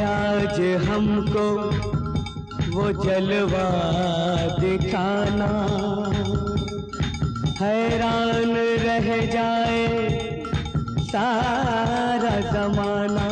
आज हमको वो जलवा दिखाना, हैरान रह जाए सारा जमाना।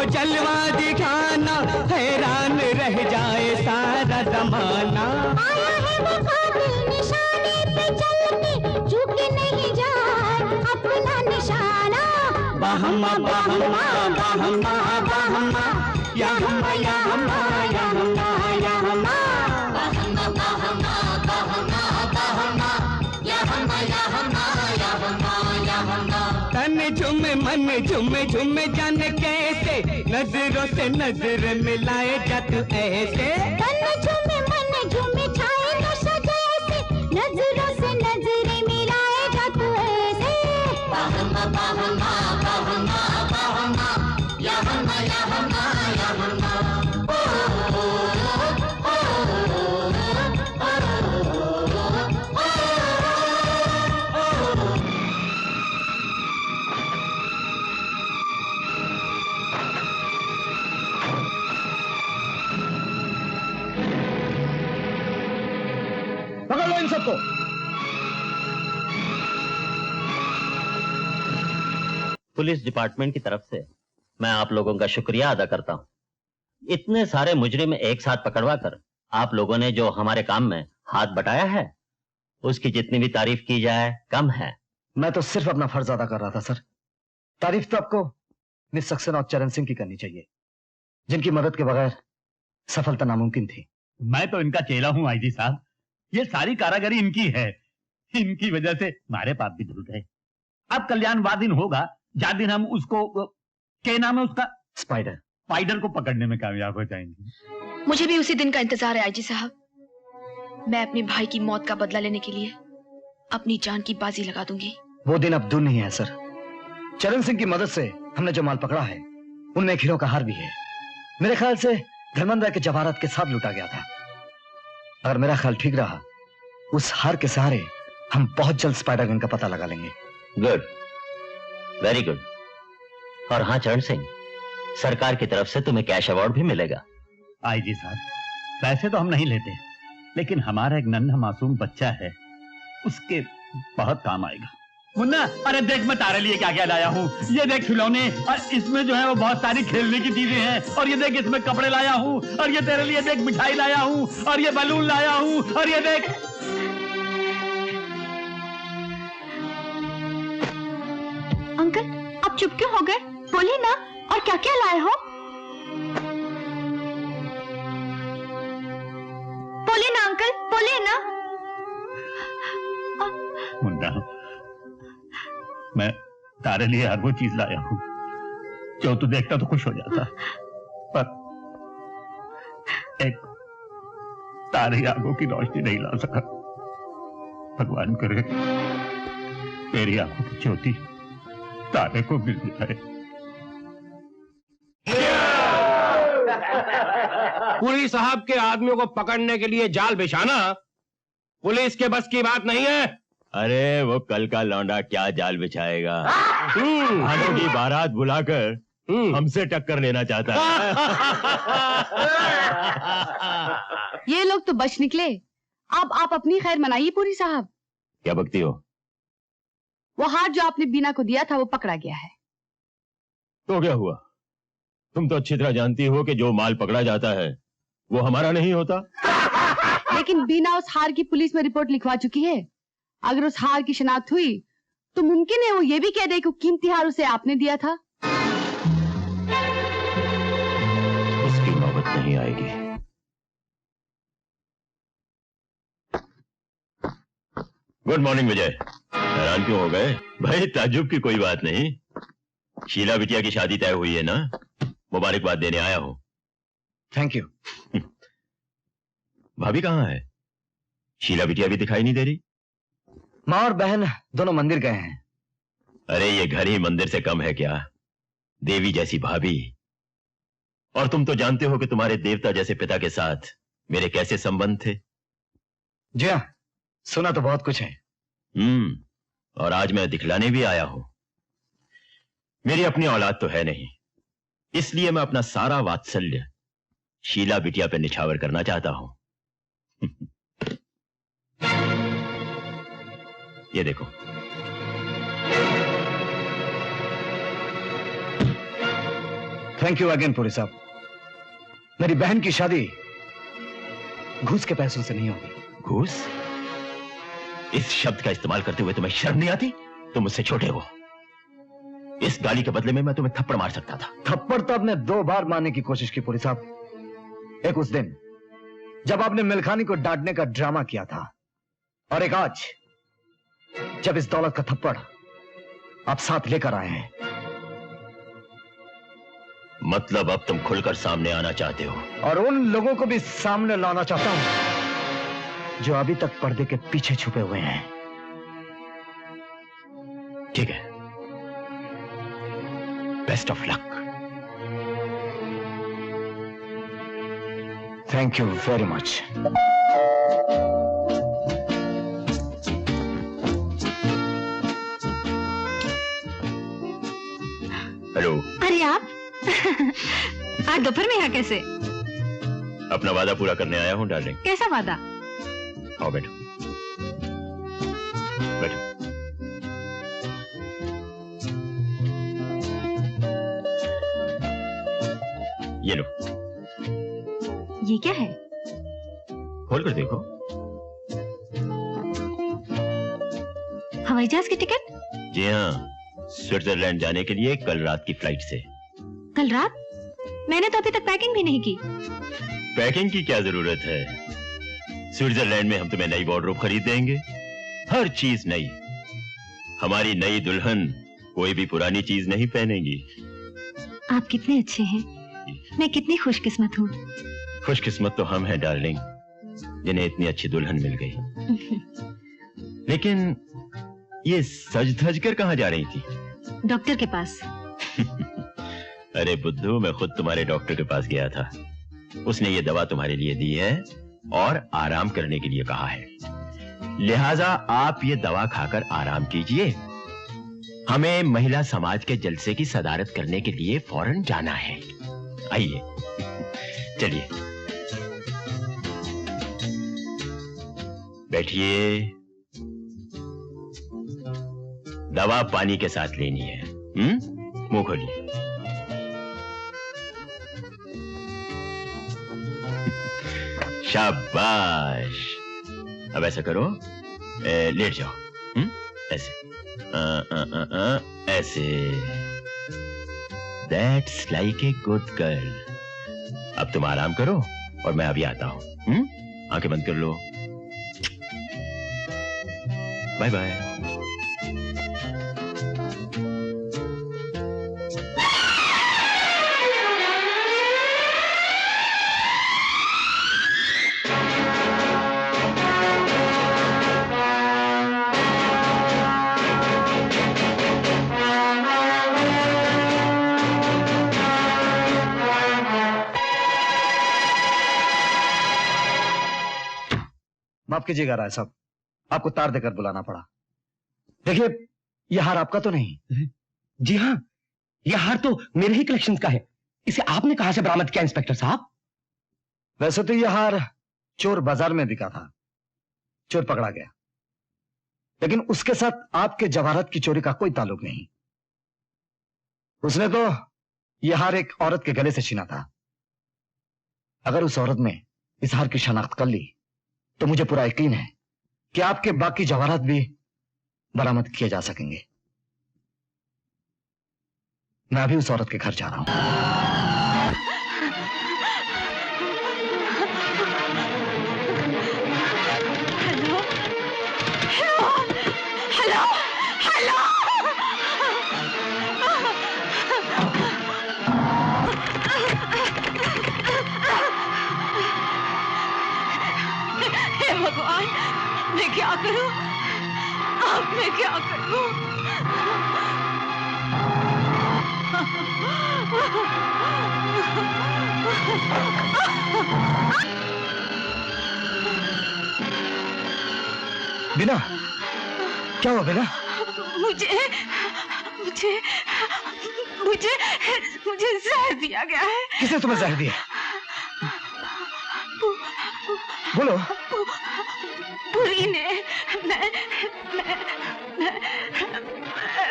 जलवा दिखाना, हैरान रह जाए सारा जमाना। आया है वो कातिल निशाने पे चलने, झुक नहीं जाए अपना निशाना। बहमा बहमा बहमा बहमा या हम्मा या हम्मा या हम्मा या हम्मा। बहमा बहमा बहमा बहमा या हम्मा या हम्मा या हम्मा या हम्मा। तन झुमे मन झुमे झुमे जाने कैसे नजरों से नजर मिलाए जा तू ऐसे। तन झुमे मन झुमे छाए नशा जैसे नजरों से नजर मिलाए जा तू ऐसे। बहमा बहमा बहमा बहमा या हम्मा या हम्मा या हम्मा।
छोड़ो इन सबको।
पुलिस डिपार्टमेंट की तरफ से मैं आप लोगों का शुक्रिया अदा करता हूं। इतने सारे मुजरिम एक साथ पकड़वा कर आप लोगों ने जो हमारे काम में हाथ बटाया है, उसकी जितनी भी तारीफ की जाए कम है।
मैं तो सिर्फ अपना फर्ज अदा कर रहा था सर। तारीफ तो आपको मिस सक्सेना और चरण सिंह की करनी चाहिए, जिनकी मदद के बगैर सफलता नामुमकिन थी।
मैं तो इनका चेला हूं आईजी साहब, ये सारी कारागरी इनकी है। इनकी वजह से हमारे पाप भी धुल गए। अब कल्याणवाद दिन होगा जहाँ दिन हम उसको, क्या नाम है उसका, स्पाइडर को पकड़ने में कामयाब हो जाएंगे।
मुझे भी उसी दिन का इंतजार है आईजी साहब। मैं अपने भाई की मौत का बदला लेने के लिए अपनी जान की बाजी लगा दूंगी।
वो दिन अब दूर नहीं है सर। चरण सिंह की मदद से हमने जो माल पकड़ा है उनमें एक हीरो का हार भी है। मेरे ख्याल से धर्मेंद्र राय के जवाहरात के साथ लूटा गया था। अगर मेरा ख्याल ठीक रहा, उस हार के सहारे हम बहुत जल्द स्पाइडर गन का पता लगा लेंगे।
Good, very good. और हाँ चरण सिंह, सरकार की तरफ से तुम्हें कैश अवार्ड भी मिलेगा।
आईजी साहब, पैसे तो हम नहीं लेते, लेकिन हमारा एक नन्हा मासूम बच्चा है, उसके बहुत काम आएगा। मुन्ना, अरे देख मैं तारे लिए क्या क्या लाया हूँ। ये देख खिलौने, और इसमें जो है वो बहुत सारी खेलने की चीजें हैं। और ये देख इसमें कपड़े लाया हूँ। और ये तेरे लिए देख मिठाई लाया हूँ। और ये बलून लाया हूँ। और ये देख।
अंकल, आप चुप क्यों हो गए? बोलिए ना, और क्या क्या लाए हो? बोलिए ना अंकल, बोलिए ना।
मुन्ना, मैं तारे लिए हर वो चीज लाया हूँ जो तू देखता तो खुश हो जाता, पर एक तारे आंखों की रोशनी नहीं ला सका। भगवान करे तेरी आंखों की ज्योति तारे को मिल जाए।
पुलिस साहब के आदमियों को पकड़ने के लिए जाल बिछाना पुलिस के बस की बात नहीं है।
अरे वो कल का लौंडा क्या जाल बिछाएगा? भानों की बारात बुलाकर हमसे टक्कर लेना चाहता है।
ये लोग तो बच निकले। अब आप अपनी खैर मनाइए पूरी साहब।
क्या बकती हो?
वो हार जो आपने बीना को दिया था वो पकड़ा गया है।
तो क्या हुआ? तुम तो अच्छी तरह जानती हो कि जो माल पकड़ा जाता है वो हमारा नहीं होता।
लेकिन बीना उस हार की पुलिस में रिपोर्ट लिखवा चुकी है। अगर उस हार की शिनाख्त हुई तो मुमकिन है वो ये भी कह दे कि कीमती हार उसे आपने दिया था।
उसकी नौबत नहीं आएगी। गुड मॉर्निंग विजय। हैरान क्यों हो गए? भाई ताज्जुब की कोई बात नहीं। शीला बिटिया की शादी तय हुई है ना, मुबारकबाद देने आया हूं।
Thank you.
भाभी कहाँ है? शीला बिटिया भी दिखाई नहीं दे रही।
माँ और बहन दोनों मंदिर गए हैं।
अरे ये घर ही मंदिर से कम है क्या? देवी जैसी भाभी। और तुम तो जानते हो कि तुम्हारे देवता जैसे पिता के साथ मेरे कैसे संबंध थे।
जी हाँ, सुना तो बहुत कुछ है।
और आज मैं दिखलाने भी आया हूं। मेरी अपनी औलाद तो है नहीं, इसलिए मैं अपना सारा वात्सल्य शीला बिटिया पे निछावर करना चाहता हूं। ये देखो।
थैंक यू अगेन पुरी साहब। मेरी बहन की शादी घूस के पैसों से नहीं होगी।
घूस? इस शब्द का इस्तेमाल करते हुए तुम्हें शर्म नहीं आती? तुम मुझसे छोटे हो। इस गाली के बदले में मैं तुम्हें थप्पड़ मार सकता था।
थप्पड़ तो आपने 2 बार मारने की कोशिश की पुरी साहब। एक उस दिन जब आपने मिल्खानी को डांटने का ड्रामा किया था, और एक आज जब इस दौलत का थप्पड़ आप साथ लेकर आए हैं।
मतलब अब तुम खुलकर सामने आना चाहते हो?
और उन लोगों को भी सामने लाना चाहता हूं जो अभी तक पर्दे के पीछे छुपे हुए हैं।
ठीक है, best of luck.
Thank you very much.
Hello.
अरे आप आज दोपहर में यहाँ कैसे?
अपना वादा पूरा करने आया हूं डार्लिंग।
कैसा वादा?
आओ बैठो। ये लो,
ये क्या है?
खोल कर देखो।
हवाई जहाज की टिकट?
जी हाँ, स्विट्जरलैंड जाने के लिए कल रात की फ्लाइट से।
कल रात? मैंने तो अभी तक पैकिंग भी नहीं की।
पैकिंग की क्या जरूरत है? स्विट्जरलैंड में हम तुम्हें नई वार्डरोब खरीद देंगे, हर चीज नई। हमारी नई दुल्हन कोई भी पुरानी चीज नहीं पहनेगी।
आप कितने अच्छे हैं, मैं कितनी खुशकिस्मत हूँ।
खुशकिस्मत तो हम हैं डार्लिंग, जिन्हें इतनी अच्छी दुल्हन मिल गई। लेकिन ये सज धज कर कहाँ जा रही थी?
डॉक्टर के पास।
अरे बुद्धू, मैं खुद तुम्हारे डॉक्टर के पास गया था। उसने ये दवा तुम्हारे लिए दी है और आराम करने के लिए कहा है। लिहाजा आप ये दवा खाकर आराम कीजिए। हमें महिला समाज के जलसे की सदारत करने के लिए फौरन जाना है। आइए, चलिए बैठिए। दवा पानी के साथ लेनी है। मुंह खोलिए। शाबाश। अब ऐसा करो, लेट जाओ। ऐसे ऐसे। That's like a good girl. अब तुम आराम करो और मैं अभी आता हूं। आंखें बंद कर लो। Bye bye.
माफ कीजिएगा राय साहब, आपको तार देकर बुलाना पड़ा। देखिए, यह हार आपका तो नहीं?
जी हाँ, यह हार तो मेरे ही कलेक्शन का है। इसे आपने कहां से बरामद किया इंस्पेक्टर साहब?
वैसे तो यह हार चोर बाजार में बिका था, चोर पकड़ा गया, लेकिन उसके साथ आपके जवाहरात की चोरी का कोई ताल्लुक नहीं। उसने तो यह हार एक औरत के गले से छीना था। अगर उस औरत ने इस हार की शनाख्त कर ली तो मुझे पूरा यकीन है कि आपके बाकी जवाहरात भी बरामद किए जा सकेंगे। मैं अभी उस औरत के घर जा रहा हूं।
हेलो हेलो हेलो हे भगवान, मैं क्या करूं? अब मैं क्या करूं?
बिना, क्या हुआ बिना?
मुझे मुझे मुझे मुझे जहर दिया गया है।
किसने तुम्हें जहर दिया? बोलो।
बुरी ने। मैं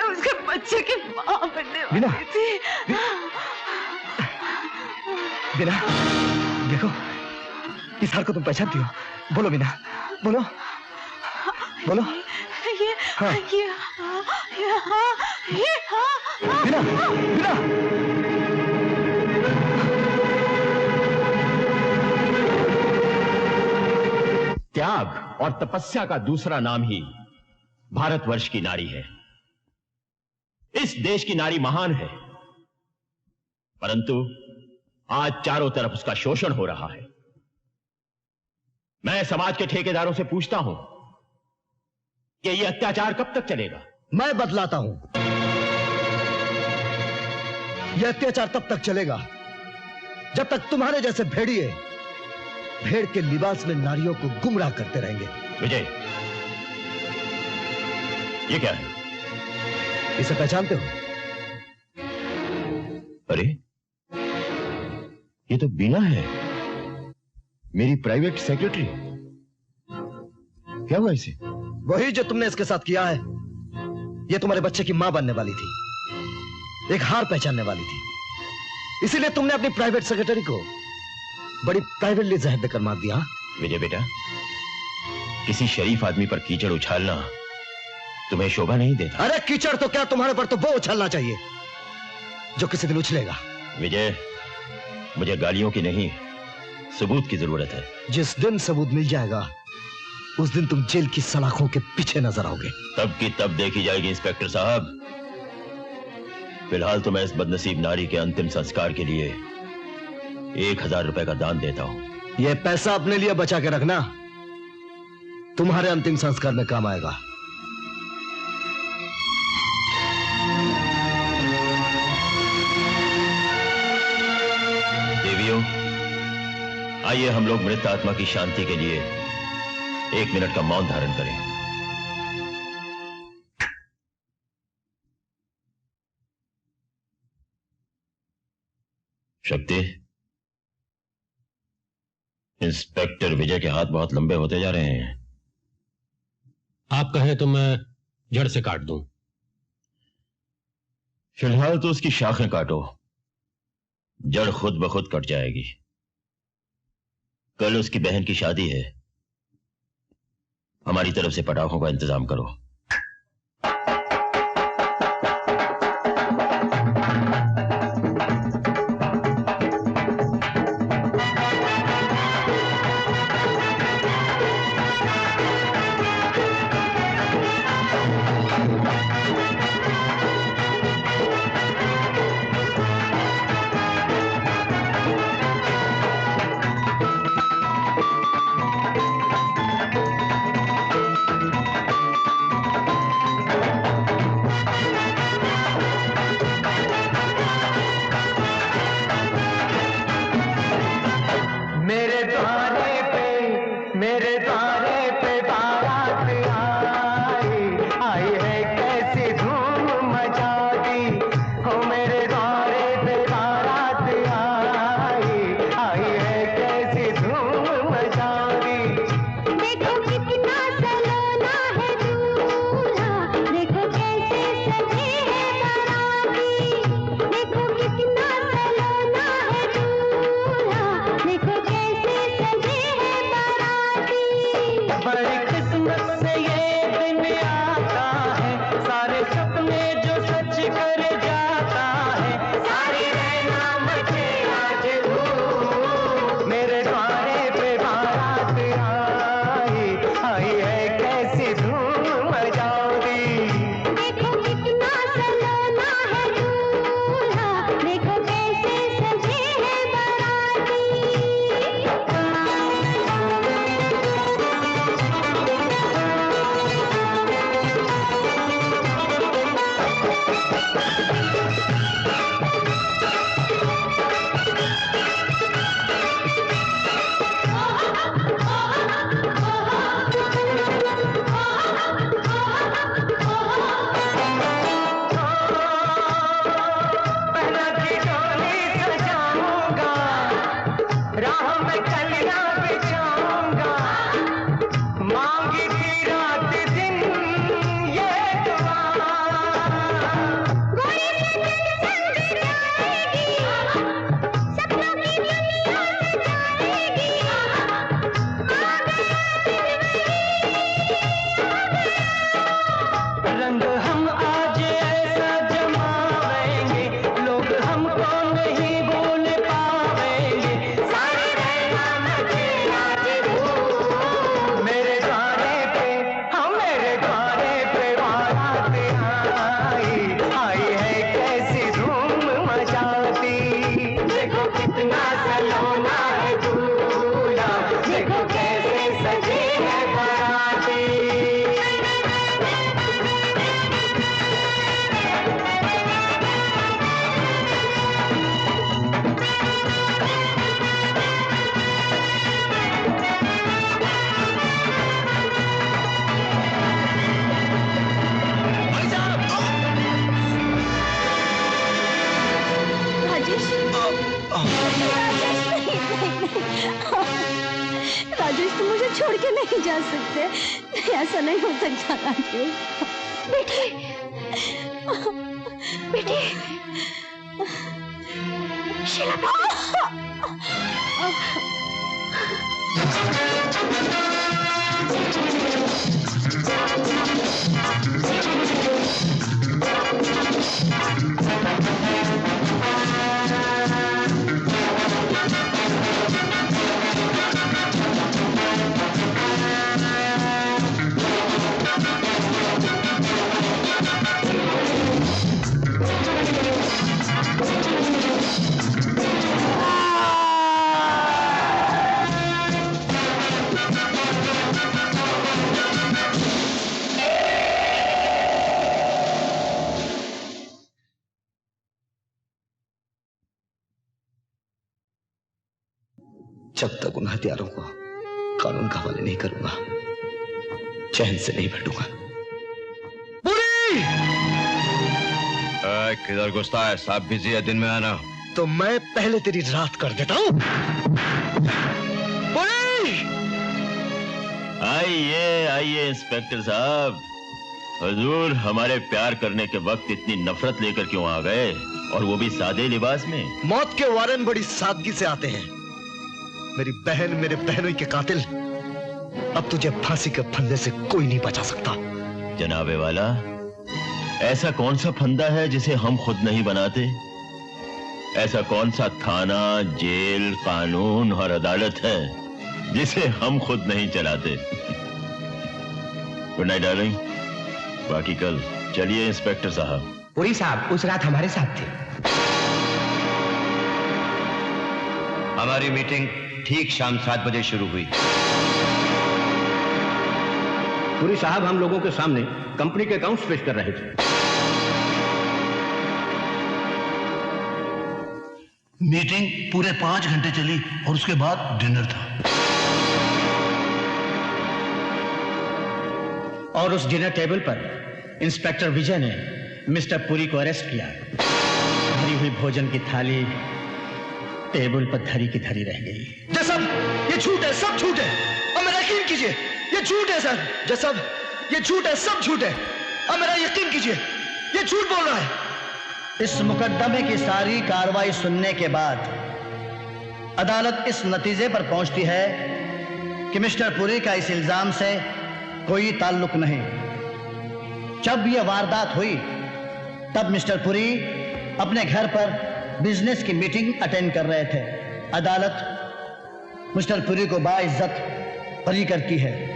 उसके बच्चे की मां बनने
बिना,
वाली थी।
बिना, देखो, इस हार को तुम पहचानती हो? बोलो बिना, बोलो बोलो।
ये
हाँ।
ये
बिना, बिना।
त्याग और तपस्या का दूसरा नाम ही भारतवर्ष की नारी है। इस देश की नारी महान है, परंतु आज चारों तरफ उसका शोषण हो रहा है। मैं समाज के ठेकेदारों से पूछता हूं कि यह अत्याचार कब तक चलेगा?
मैं बतलाता हूं। यह अत्याचार तब तक चलेगा जब तक तुम्हारे जैसे भेड़िए भेड़ के लिबास में नारियों को गुमराह करते रहेंगे।
विजय, ये क्या है?
इसे पहचानते हो?
अरे, ये तो बीना है, मेरी प्राइवेट सेक्रेटरी। क्या हुआ इसे?
वही जो तुमने इसके साथ किया है। ये तुम्हारे बच्चे की मां बनने वाली थी, एक हार पहचानने वाली थी, इसीलिए तुमने अपनी प्राइवेट सेक्रेटरी को बड़ी प्राइवेटली जहर देकर मार दिया।
विजय बेटा, किसी शरीफ आदमी पर कीचड़ उछालना तुम्हें शोभा नहीं देता।
अरे कीचड़ तो क्या, तुम्हारे पर तो वो उछलना चाहिए जो किसी दिन उछलेगा।
विजय, मुझे गालियों की नहीं, सबूत की जरूरत है।
जिस दिन सबूत मिल जाएगा उस दिन तुम जेल की सलाखों के पीछे नजर आओगे।
तब की तब देखी जाएगी इंस्पेक्टर साहब। फिलहाल तो मैं इस बदनसीब नारी के अंतिम संस्कार के लिए 1000 रुपए का दान देता हूं।
यह पैसा अपने लिए बचा के रखना, तुम्हारे अंतिम संस्कार में काम आएगा।
देवियों, आइए हम लोग मृत आत्मा की शांति के लिए 1 मिनट का मौन धारण करें। शक्ति, इंस्पेक्टर विजय के हाथ बहुत लंबे होते जा रहे हैं।
आप कहें तो मैं जड़ से काट दूं।
फिलहाल तो उसकी शाखें काटो, जड़ खुद ब खुद कट जाएगी। कल उसकी बहन की शादी है, हमारी तरफ से पटाखों का इंतजाम करो।
राजेश, तुम मुझे छोड़ के नहीं जा सकते। ऐसा नहीं हो सकता राजेश। बेटी, बेटी,
जब तक उन हथियारों को कानून के हवाले नहीं करूंगा, चैन से नहीं बैठूंगा।
किधर घुसता है? साहब बिजी है, दिन में आना।
तो मैं पहले तेरी रात कर देता हूं।
आइए आइए इंस्पेक्टर साहब। हुजूर, हमारे प्यार करने के वक्त इतनी नफरत लेकर क्यों आ गए, और वो भी सादे लिबास में?
मौत के वारन बड़ी सादगी से आते हैं। मेरी बहन, मेरे बहनों के कातिल, अब तुझे फांसी के फंदे से कोई नहीं बचा सकता।
जनाबे वाला, ऐसा कौन सा फंदा है जिसे हम खुद नहीं बनाते? ऐसा कौन सा थाना, जेल, कानून और अदालत है जिसे हम खुद नहीं चलाते? गुड नाइट डार्लिंग, बाकी कल। चलिए इंस्पेक्टर साहब।
पुरी साहब उस रात हमारे साथ थे।
हमारी मीटिंग ठीक शाम 7 बजे शुरू हुई।
पुरी साहब हम लोगों के सामने कंपनी के अकाउंट्स पेश कर रहे थे।
मीटिंग पूरे 5 घंटे चली और उसके बाद डिनर था।
और उस डिनर टेबल पर इंस्पेक्टर विजय ने मिस्टर पुरी को अरेस्ट किया। भरी हुई भोजन की थाली टेबल पर धरी की धरी रह गई।
जसब, ये झूठ है, सब झूठ है। अब मेरा यकीन कीजिए, ये झूठ है सर। जसब, ये झूठ है, सब झूठ है। अब मेरा यकीन कीजिए, ये झूठ बोल रहा है।
इस मुकदमे की सारी कार्रवाई सुनने के बाद अदालत इस नतीजे पर पहुंचती है कि मिस्टर पुरी का इस इल्जाम से कोई ताल्लुक नहीं। जब यह वारदात हुई तब मिस्टर पुरी अपने घर पर बिजनेस की मीटिंग अटेंड कर रहे थे। अदालत मिस्टर पुरी को बाइज्जत बरी करती है।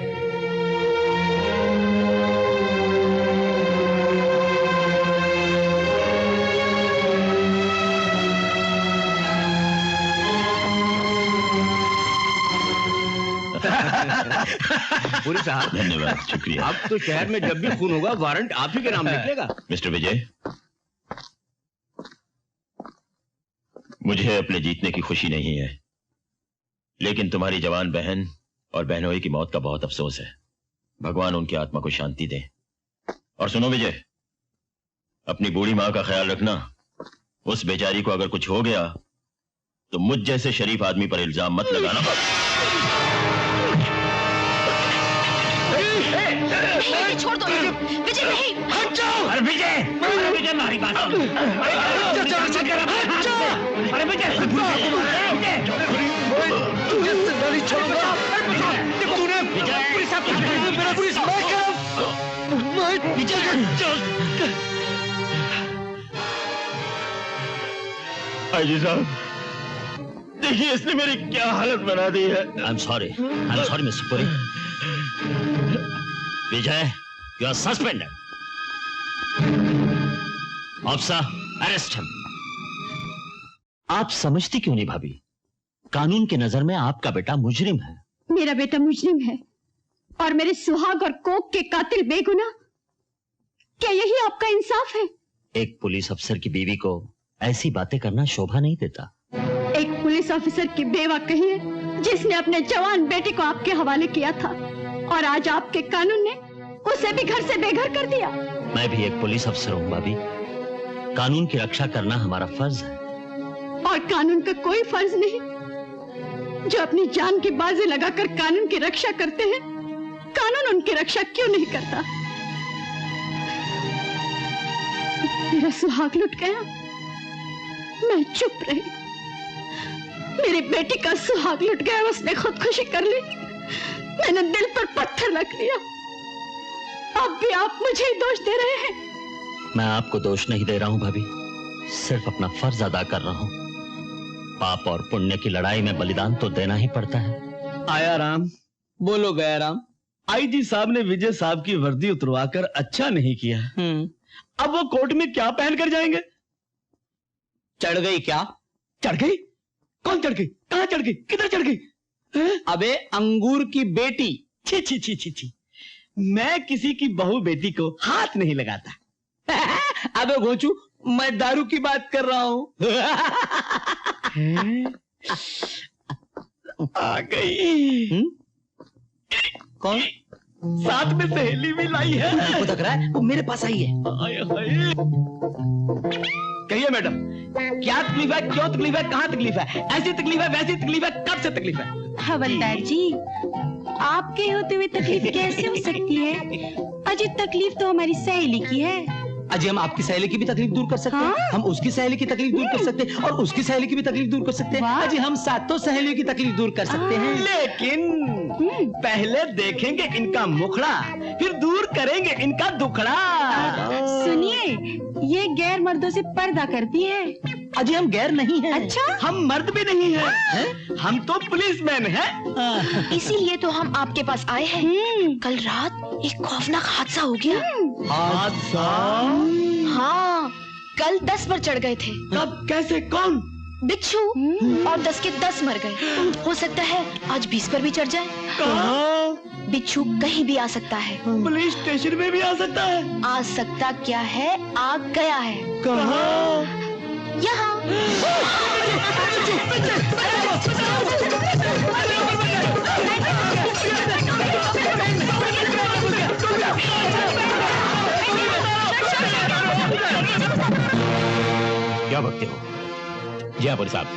पुरी साहब
धन्यवाद, शुक्रिया।
अब तो शहर में जब भी खून होगा वारंट आप ही के नाम निकलेगा।
मिस्टर विजय, मुझे अपने जीतने की खुशी नहीं है, लेकिन तुम्हारी जवान बहन और बहनोई की मौत का बहुत अफसोस है। भगवान उनकी आत्मा को शांति दे। और सुनो विजय, अपनी बूढ़ी मां का ख्याल रखना। उस बेचारी को अगर कुछ हो गया तो मुझ जैसे शरीफ आदमी पर इल्जाम मत लगाना।
नहीं, छोड़ दो विजय, नहीं।
हट जाओ। अरे विजय, विजय हमारी बात सुन। अरे विजय,
नहीं छोड़ूंगा। तूने
पुरी साहब
मेरा पुरी
आईजी साहब, देखिए इसने मेरी क्या हालत बना दी है।
I am sorry mister Puri. Vijay, you are suspended. Officer, arrest him. आप समझती क्यों नहीं भाभी? कानून की नजर में आपका बेटा मुजरिम है।
मेरा बेटा मुजरिम है और मेरे सुहाग और कोक के कातिल बेगुनाह। क्या यही आपका इंसाफ है?
एक पुलिस अफसर की बीवी को ऐसी बातें करना शोभा नहीं देता।
एक पुलिस ऑफिसर की बेवा कहिए जिसने अपने जवान बेटे को आपके हवाले किया था, और आज आपके कानून ने उसे भी घर से बेघर कर दिया।
मैं भी एक पुलिस अफसर हूँ भाभी। कानून की रक्षा करना हमारा फर्ज है।
और कानून का कोई फर्ज नहीं। जो अपनी जान की बाजी लगाकर कानून की रक्षा करते हैं, कानून उनकी रक्षा क्यों नहीं करता? मेरा सुहाग लुट गया, मैं चुप रही। मेरी बेटी का सुहाग लुट गया, उसने खुदकुशी कर ली। मैंने दिल पर पत्थर रख लिया। अब भी आप मुझे ही दोष दे रहे हैं।
मैं आपको दोष नहीं दे रहा हूं भाभी, सिर्फ अपना फर्ज अदा कर रहा हूं। पाप और पुण्य की लड़ाई में बलिदान तो देना ही पड़ता है।
आया राम, बोलो गया राम। आईजी साहब ने विजय साहब की वर्दी उतरवाकर अच्छा नहीं किया। अब वो कोर्ट में क्या पहनकर जाएंगे?
चढ़ गई क्या?
चढ़ गई? कौन चढ़ गई? कहां चढ़ गई? किधर चढ़ गई?
अबे अंगूर की बेटी।
छी छी छी छी छी, मैं किसी की बहू बेटी को हाथ नहीं लगाता।
अबे घोचू, मैं दारू की बात कर रहा हूं।
आ गई।
कौन?
साथ में सहेली भी लाई है।
वो तक रहा है, वो मेरे पास आई है।
कहिए मैडम, क्या तकलीफ है? क्यों तकलीफ है? कहाँ तकलीफ है? ऐसी तकलीफ है, वैसी तकलीफ है, कब से तकलीफ है?
हवलदार जी, आपके होते हुए तकलीफ कैसे हो सकती है? अजी तकलीफ तो हमारी सहेली की है।
अजी हम आपकी सहेली की भी तकलीफ दूर कर सकते हैं, हम उसकी सहेली की तकलीफ दूर कर सकते हैं, और उसकी सहेली की भी तकलीफ दूर कर सकते हैं। अजी हम सातों सहेलियों की तकलीफ दूर कर सकते हैं।
लेकिन पहले देखेंगे इनका मुखड़ा, फिर दूर करेंगे इनका दुखड़ा।
सुनिए, ये गैर मर्दों से पर्दा करती है।
अजी हम गैर नहीं हैं।
अच्छा,
हम मर्द भी नहीं हैं, हम तो पुलिसमैन हैं।
इसीलिए तो हम आपके पास आए हैं। कल रात एक खौफनाक हादसा हो गया।
हादसा?
हाँ, कल 10 पर चढ़ गए थे।
कब? कैसे? कौन?
बिच्छू, और 10 के 10 मर गए। हो सकता है आज 20 पर भी चढ़ जाए।
कहाँ?
बिच्छू कहीं भी आ सकता है।
पुलिस स्टेशन में भी आ सकता है।
आ सकता क्या है, आ गया है।
कहाँ?
यहाँ।
क्या भगते हो? जी हाँ पुलिस साहब,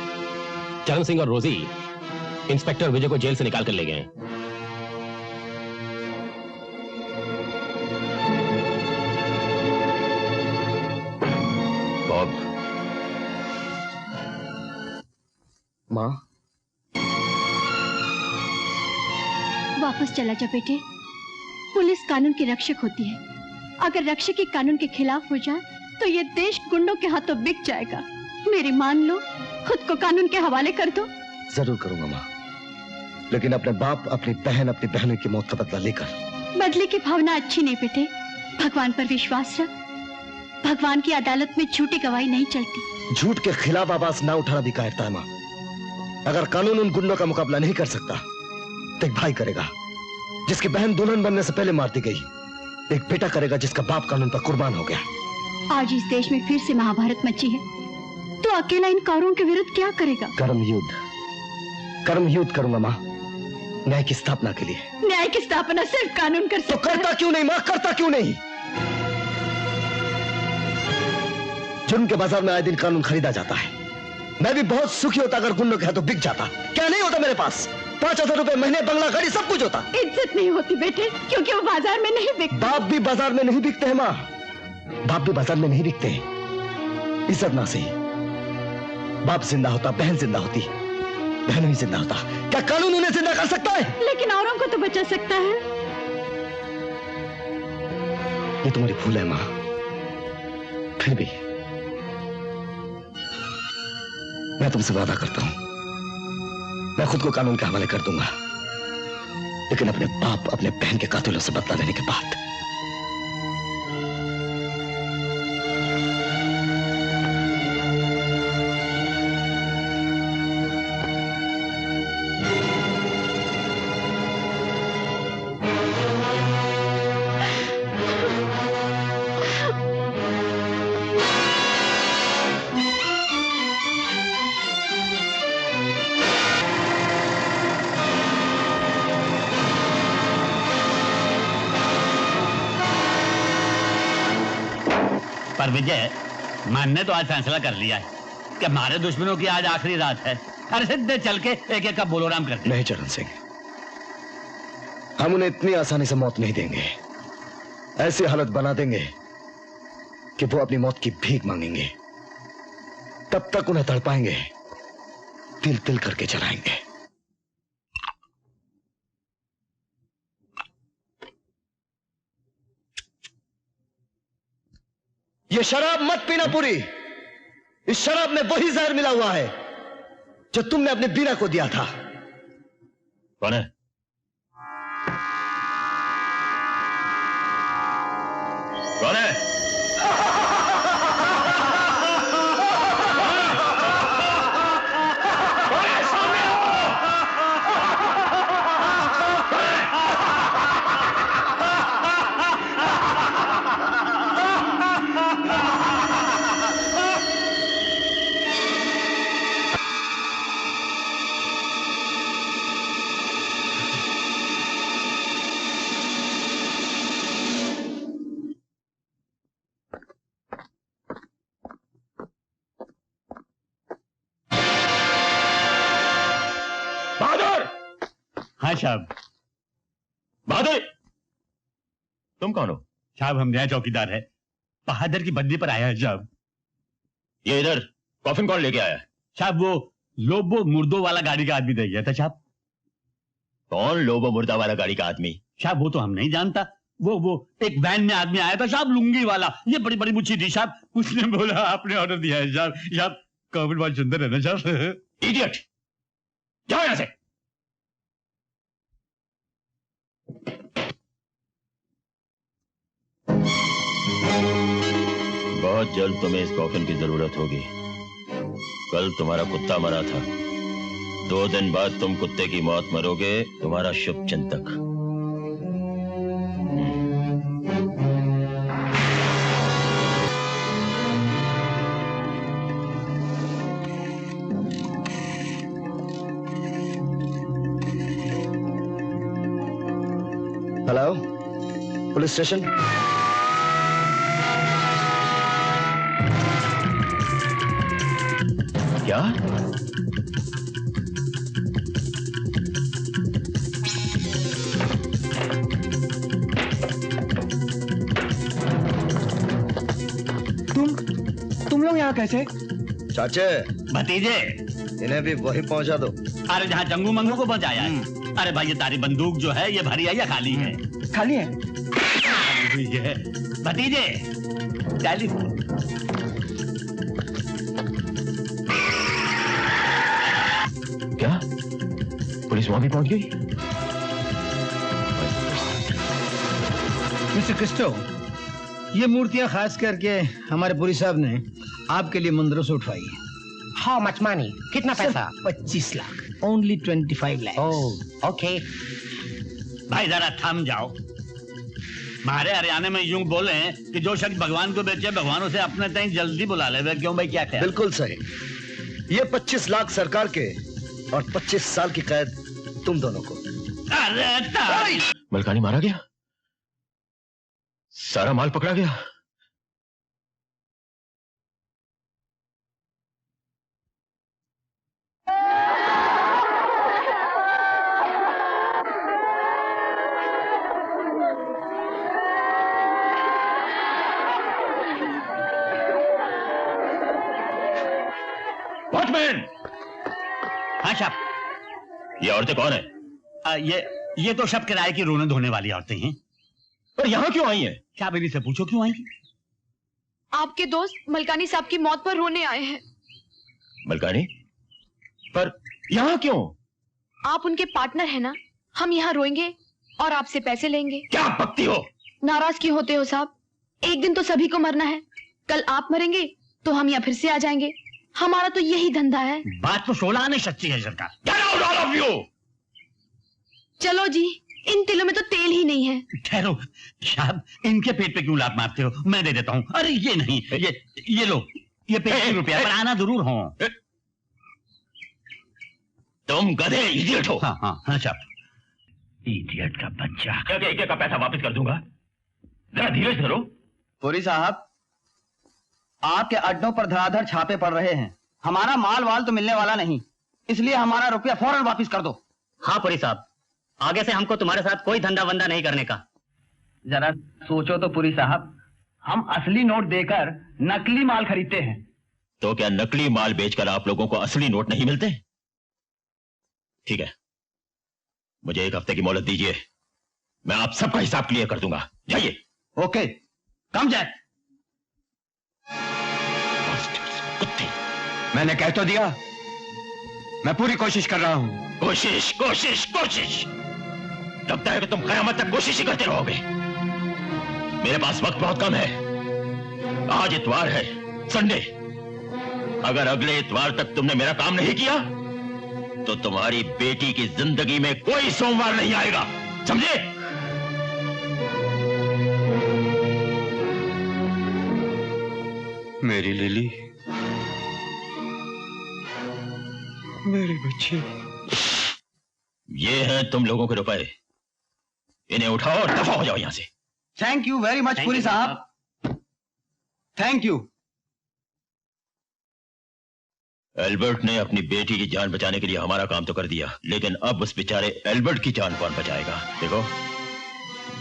चरण सिंह और रोजी इंस्पेक्टर विजय को जेल से निकाल कर ले गए हैं।
बॉब, माँ,
वापस चला जा बेटे। पुलिस कानून की रक्षक होती है। अगर रक्षक ही कानून के खिलाफ हो जाए तो ये देश गुंडों के हाथों बिक जाएगा। मेरी मान लो, खुद को कानून के हवाले कर दो।
जरूर करूंगा माँ, लेकिन अपने बाप, अपनी बहन, अपनी बहनों की मौत का बदला लेकर।
बदले की भावना अच्छी नहीं बेटे, भगवान पर विश्वास रख। भगवान की अदालत में झूठी गवाही नहीं चलती।
झूठ के खिलाफ आवाज ना उठाना भी कायरता है माँ। अगर कानून उन गुंडों का मुकाबला नहीं कर सकता तो एक भाई करेगा जिसकी बहन दुल्हन बनने से पहले मार दी गई। एक बेटा करेगा जिसका बाप कानून पर कुर्बान हो गया।
आज इस देश में फिर से महाभारत मची है, तो अकेला इन कौरवों के विरुद्ध क्या करेगा?
कर्म युद्ध करूंगा माँ, न्याय की स्थापना के लिए।
न्याय की स्थापना सिर्फ कानून कर सकता है।
तो करता क्यों नहीं माँ, करता क्यों नहीं? जुर्म के बाजार में आए दिन कानून खरीदा जाता है। मैं भी बहुत सुखी होता अगर गुंडों के हाथों बिक जाता। क्या नहीं होता मेरे पास? 5,000 रुपए महीने, बंगला, गाड़ी, सब कुछ होता।
इज्जत नहीं होती बेटे, क्योंकि वो बाजार में नहीं बिकते।
बाप भी बाजार में नहीं बिकते हैं माँ, बाप भी बाजार में नहीं बिकते। इज्जत ना सही, बाप जिंदा होता, बहन जिंदा होती, बहन नहीं जिंदा होता। क्या कानून उन्हें जिंदा कर सकता है?
लेकिन औरों को तो बचा सकता है।
ये तुम्हारी भूल है माँ। फिर भी मैं तुमसे वादा करता हूं, मैं खुद को कानून के हवाले कर दूंगा, लेकिन अपने बाप, अपने बहन के कातिलों से बदला लेने के बाद।
पर विजय, मैंने तो आज फैसला कर लिया है कि हमारे दुश्मनों की आज आखिरी रात है। अरे सीधे चल के एक एक का बोलोराम करते।
नहीं चरण सिंह, हम उन्हें इतनी आसानी से मौत नहीं देंगे। ऐसी हालत बना देंगे कि वो अपनी मौत की भीख मांगेंगे। तब तक उन्हें तड़पाएंगे, तिल तिल करके चलाएंगे।
ये शराब मत पीना पूरी। इस शराब में वही जहर मिला हुआ है जो तुमने अपने बीना को दिया था।
कौन है? कौन है?
हाँ साहब।
बहादुर, तुम कौन हो?
साहब हम नया चौकीदार है, बहादुर की बदली पर आया है साहब।
ये इधर कॉफिन कौन लेके आया?
साहब वो लोबो मुर्दो वाला गाड़ी का आदमी दे गया था साहब।
कौन लोबो मुर्दा वाला गाड़ी का आदमी?
साहब वो तो हम नहीं जानता। वो एक वैन में आदमी आया था साहब, लुंगी वाला, ये बड़ी बड़ी मुच्छी थी साहब। उसने बोला आपने ऑर्डर दिया है साहब। साहब कॉफिन बहुत सुंदर है ना साहब।
इडियट, जाओ यहां से। बहुत जल्द तुम्हें इस कॉफिन की जरूरत होगी। कल तुम्हारा कुत्ता मरा था, 2 दिन बाद तुम कुत्ते की मौत मरोगे। तुम्हारा शुभ चिंतक।
Hello, police station.
क्या?
तुम लोग यहाँ कैसे?
चाचे,
भतीजे,
इन्हें भी वही पहुंचा दो।
अरे जहाँ जंगू मंगू को पहुंचाया है। अरे भाई ये तारी बंदूक जो है ये भरी है या खाली है?
खाली है।
ये है भतीजे, 40।
क्या पुलिस वहां भी पहुंच गई?
मिस्टर क्रिस्टो, ये मूर्तियां खास करके हमारे पुरी साहब ने आपके लिए मंदिरों से उठवाई है।
How much money? कितना पैसा?
25 lakh. Only 25 lakh.
Oh okay.
भाई जरा थम जाओ। हमारे हरियाणा में यूं बोले कि जो शख्स भगवान को बेचे भगवान उसे अपने तक जल्दी बुला ले। क्यों भाई, क्या ख्याल?
बिल्कुल सही। ये 25 लाख सरकार के और 25 साल की कैद तुम दोनों को।
अरे
मलकानी मारा गया, सारा माल पकड़ा गया। वॉचमैन!
हाँ साहब।
ये औरतें कौन है?
ये तो सब किराए की रोने धोने वाली औरतें हैं।
और यहाँ क्यों आई हैं?
क्या बेबी से पूछो क्यों आई?
आपके दोस्त मलकानी साहब की मौत पर रोने आए हैं।
मलकानी? पर यहाँ क्यों?
आप उनके पार्टनर हैं ना, हम यहाँ रोएंगे और आपसे पैसे लेंगे।
क्या बकती हो?
नाराज क्यों होते हो साहब? एक दिन तो सभी को मरना है। कल आप मरेंगे तो हम यहाँ फिर से आ जाएंगे। हमारा तो यही धंधा है।
बात तो 16 आने सच्ची है सरकार।
Get out, all of you!
चलो जी, इन तिलों में तो तेल ही नहीं है।
ठहरो साहब, इनके पेट पे क्यों लात मारते हो? मैं दे देता हूँ। अरे ये नहीं, ये लो, ये 25 रुपया, पर आना जरूर हो।
तुम गधे, इडियट हो।
हाँ हाँ हाँ साहब। इडियट का बच्चा।
एक का पैसा वापस कर दूंगा, जरा धीरज धरो।
पुरी साहब, आपके अड्डों पर धड़ाधड़ छापे पड़ रहे हैं। हमारा माल वाल तो मिलने वाला नहीं, इसलिए हमारा रुपया फौरन वापस कर दो।
हाँ पुरी साहब, आगे से हमको तुम्हारे साथ कोई धंधा वंदा नहीं करने का।
जरा सोचो तो पुरी साहब, हम असली नोट देकर नकली माल खरीदते हैं।
तो क्या नकली माल बेचकर आप लोगों को असली नोट नहीं मिलते? ठीक है, मुझे 1 हफ्ते की मोहलत दीजिए, मैं आप सबका हिसाब क्लियर कर दूंगा। जाइए।
ओके, कम जाए।
कुत्ते,
मैंने कह तो दिया, मैं पूरी कोशिश कर रहा हूं।
कोशिश कोशिश कोशिश, लगता है कि तुम कयामत तक कोशिश ही करते रहोगे। मेरे पास वक्त बहुत कम है। आज इतवार है, संडे। अगर अगले इतवार तक तुमने मेरा काम नहीं किया तो तुम्हारी बेटी की जिंदगी में कोई सोमवार नहीं आएगा, समझे?
मेरी लिली, मेरी बच्ची।
ये हैं तुम लोगों के रुपए, इन्हें उठाओ और दफा हो जाओ यहां से।
Thank you very much police साहब, थैंक यू।
एल्बर्ट ने अपनी बेटी की जान बचाने के लिए हमारा काम तो कर दिया, लेकिन अब उस बेचारे एल्बर्ट की जान कौन बचाएगा? देखो,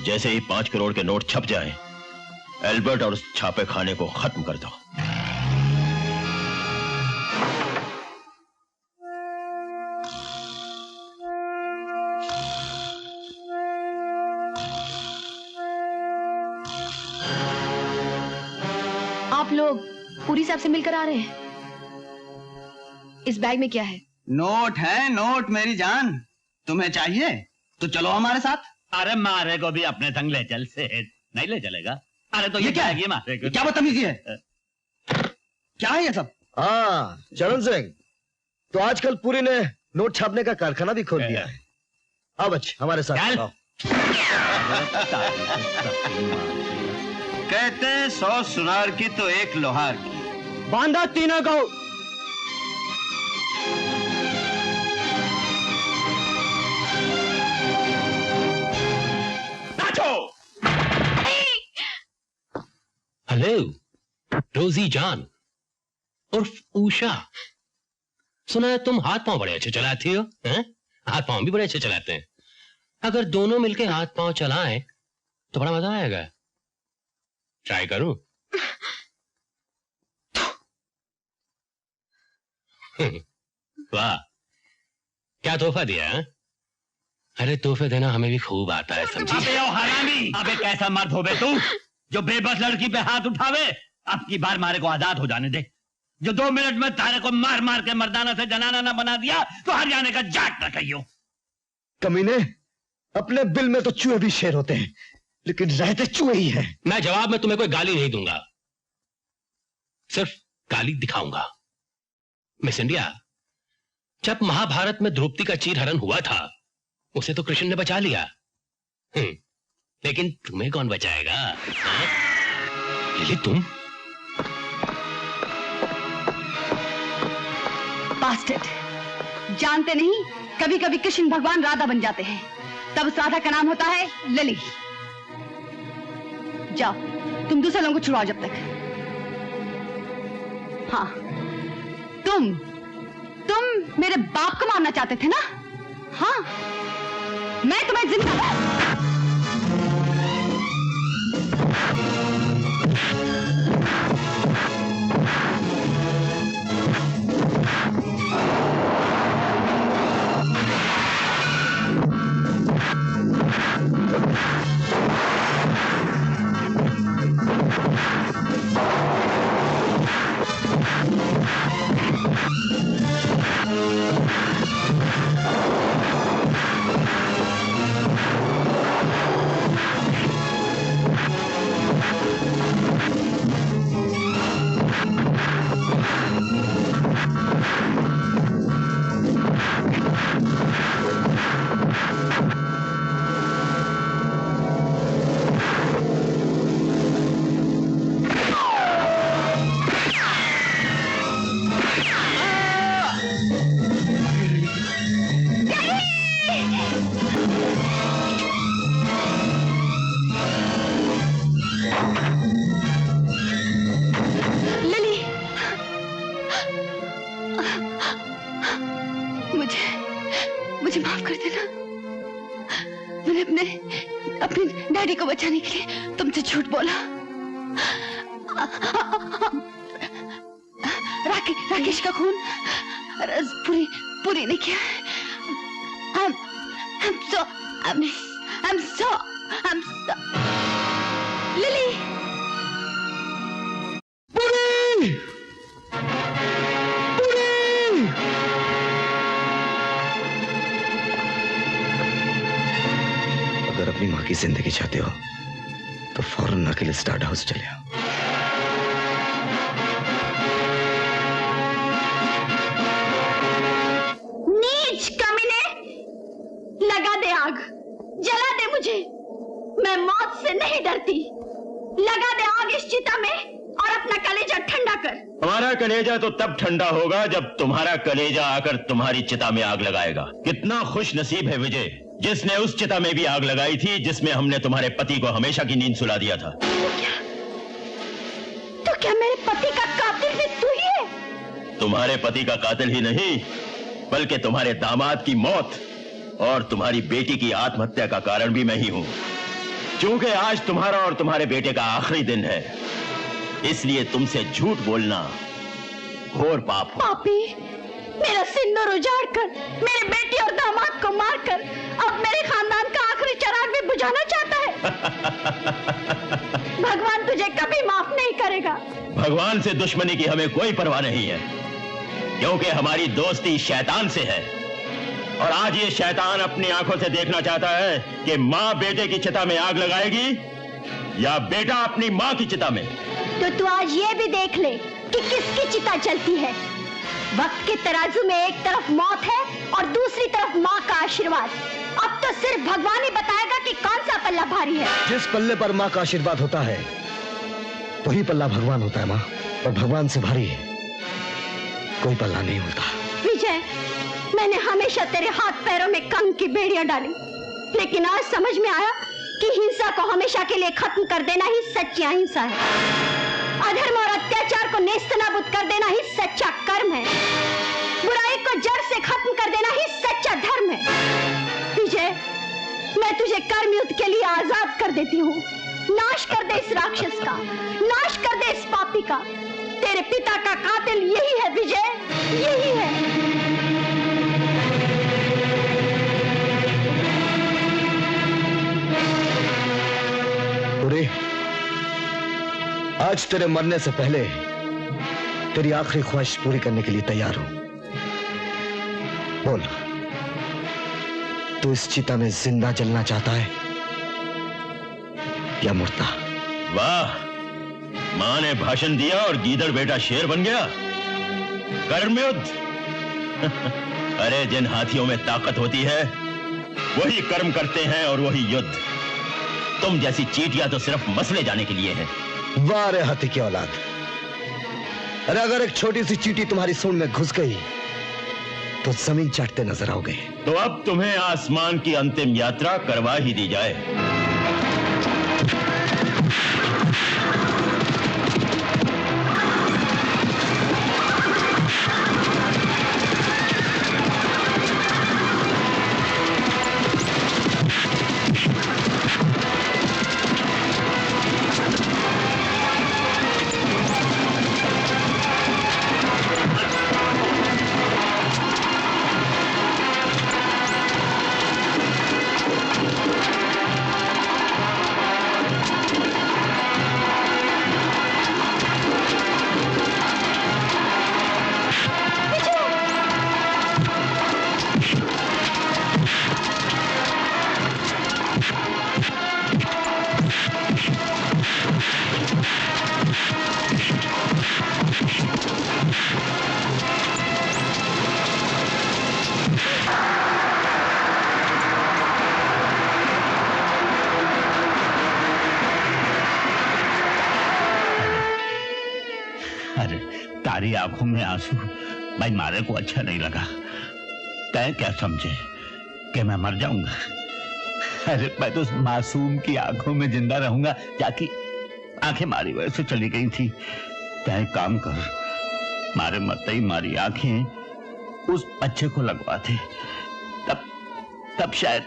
जैसे ही 5 करोड़ के नोट छप जाएं, एल्बर्ट और उस छापे खाने को खत्म कर दो।
आप लोग पुरी साहब से मिलकर आ रहे हैं? इस बैग में क्या है?
नोट है, नोट मेरी जान। तुम्हें चाहिए तो चलो हमारे साथ।
अरे मारे को भी अपने संग ले चल, से नहीं ले चलेगा? अरे तो ये क्या है? मारे को
क्या बदतमीजी है? क्या है ये सब?
हाँ चरण सिंह, तो आजकल पुरी ने नोट छापने का कारखाना भी खोल दिया है। अब अच्छा हमारे साथ आओ।
कहते 100 सुनार की तो 1 लोहार की।
बांधा तीनों को।
हेलो रोजी जान उर्फ उषा, सुना है तुम हाथ पांव बड़े अच्छे चलाती हो, हैं? हाथ पांव भी बड़े अच्छे चलाते हैं। अगर दोनों मिलके हाथ पांव चलाएं तो बड़ा मजा आएगा। ट्राई करूं? वाह, क्या तोहफा दिया है? अरे तोहफे देना हमें भी खूब आता है, समझी?
अबे ओ हरामी, अबे कैसा मर्द हो बे तू जो बेबस लड़की पे हाथ उठावे? अब की बार मारे को आजाद हो जाने दे। जो 2 मिनट में तारे को मार मार के मर्दाना से जनाना ना बना दिया तो हरियाणे का जाट न कहियो।
कमीने, अपने बिल में तो चूहे भी शेर होते हैं, लेकिन रहते चूहे ही हैं।
मैं जवाब में तुम्हें कोई गाली नहीं दूंगा, सिर्फ गाली दिखाऊंगा। मिस इंडिया, जब महाभारत में द्रौपदी का चीरहरण हुआ था उसे तो कृष्ण ने बचा लिया, लेकिन तुम्हें कौन बचाएगा? लिली तुम?
बास्टर्ड, जानते नहीं कभी कभी कृष्ण भगवान राधा बन जाते हैं, तब उस राधा का नाम होता है लिली। जाओ तुम दूसरे लोगों को छुड़ाओ जब तक। हाँ, तुम मेरे बाप को मारना चाहते थे ना? हाँ, मैं तुम्हें जिंदा मुझे माफ कर देना। मैंने अपने डैडी को बचाने के लिए तुमसे झूठ बोला। राकेश का खून पूरी ने किया। I'm so Lily.
अगर अपनी माँ की जिंदगी चाहते हो तो फौरन अकेले स्टार्ट हाउस चले आओ।
नीच कमीने, लगा दे आग, जला दे मुझे। मैं मौत से नहीं डरती। लगा दे आग इस चिता में और अपना कलेजा ठंडा कर।
हमारा कलेजा तो तब ठंडा होगा जब तुम्हारा कलेजा आकर तुम्हारी चिता में आग लगाएगा। कितना खुश नसीब है विजय, जिसने उस चिता में भी आग लगाई थी जिसमें हमने तुम्हारे पति को हमेशा की नींद सुला दिया था।
तो क्या मेरे पति का कातिल भी तू ही है?
तुम्हारे पति का कातिल ही नहीं, बल्कि तुम्हारे दामाद की मौत और तुम्हारी बेटी की आत्महत्या का कारण भी मैं ही हूं। क्योंकि आज तुम्हारा और तुम्हारे बेटे का आखिरी दिन है, इसलिए तुमसे झूठ बोलना घोर पाप हो।
पापी, मेरा सिंदूर उजाड़ कर, मेरे बेटी और दामाद को मारकर अब मेरे खानदान का आखिरी चिराग भी बुझाना चाहता है। भगवान तुझे कभी माफ नहीं करेगा।
भगवान से दुश्मनी की हमें कोई परवाह नहीं है, क्योंकि हमारी दोस्ती शैतान से है। और आज ये शैतान अपनी आंखों से देखना चाहता है कि माँ बेटे की चिता में आग लगाएगी या बेटा अपनी माँ की चिता में।
तो तू आज ये भी देख ले कि किसकी चिता चलती है। वक्त के तराजू में एक तरफ मौत है और दूसरी तरफ माँ का आशीर्वाद। अब तो सिर्फ भगवान ही बताएगा कि कौन सा पल्ला भारी है।
जिस पल्ले पर माँ का आशीर्वाद होता है वही पल्ला भगवान होता है माँ, और भगवान से भारी है कोई पल्ला नहीं होता।
विजय, मैंने हमेशा तेरे हाथ पैरों में कंग की बेड़ियां डाली, लेकिन आज समझ में आया कि हिंसा को हमेशा के लिए खत्म कर देना ही सच्ची अहिंसा है। अधर्म और अत्याचार को नेस्तनाबूद कर देना ही सच्चा कर्म है। बुराई को जड़ से खत्म कर देना ही सच्चा धर्म है। विजय, मैं तुझे कर्म युद्ध के लिए आजाद कर देती हूँ। नाश कर दे इस राक्षस का, नाश कर दे इस पापी का। तेरे पिता का कातिल यही है विजय, यही है।
पूरी, आज तेरे मरने से पहले तेरी आखिरी ख्वाहिश पूरी करने के लिए तैयार हूं। बोल, तू इस चिता में जिंदा जलना चाहता है या मुर्दा?
वाह, माँ ने भाषण दिया और गीदड़ बेटा शेर बन गया। कर्म युद्ध। अरे जिन हाथियों में ताकत होती है वही कर्म करते हैं और वही युद्ध। तुम जैसी चीटियां तो सिर्फ मसले जाने के लिए है।
वाह रे हाथी की औलाद। अरे अगर एक छोटी सी चींटी तुम्हारी सूंड में घुस गई तो जमीन चाटते नजर आओगे।
तो अब तुम्हें आसमान की अंतिम यात्रा करवा ही दी जाए।
तारी आंखों में आंसू भाई मारे को अच्छा नहीं लगा। तय क्या समझे कि मैं मर जाऊंगा? अरे मैं तो मासूम की आंखों में जिंदा रहूंगा, जाकि आंखें मारी वजह से चली गई थी। तय काम कर, मारे मरते ही मारी आंखें उस बच्चे को लगवा दे, तब शायद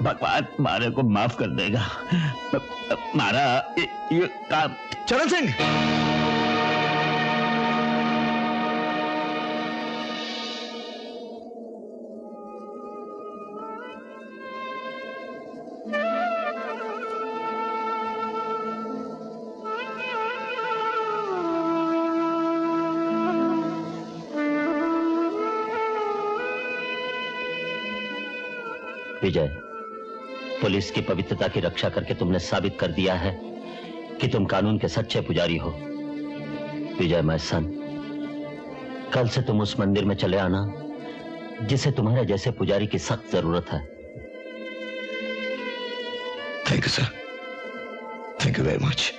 भगवान मारे को माफ कर देगा। मारा ये काम।
चरण सिंह,
विजय, पुलिस की पवित्रता की रक्षा करके तुमने साबित कर दिया है कि तुम कानून के सच्चे पुजारी हो। विजय माय सन, कल से तुम उस मंदिर में चले आना जिसे तुम्हारे जैसे पुजारी की सख्त जरूरत है।
Thank you sir, thank you very much.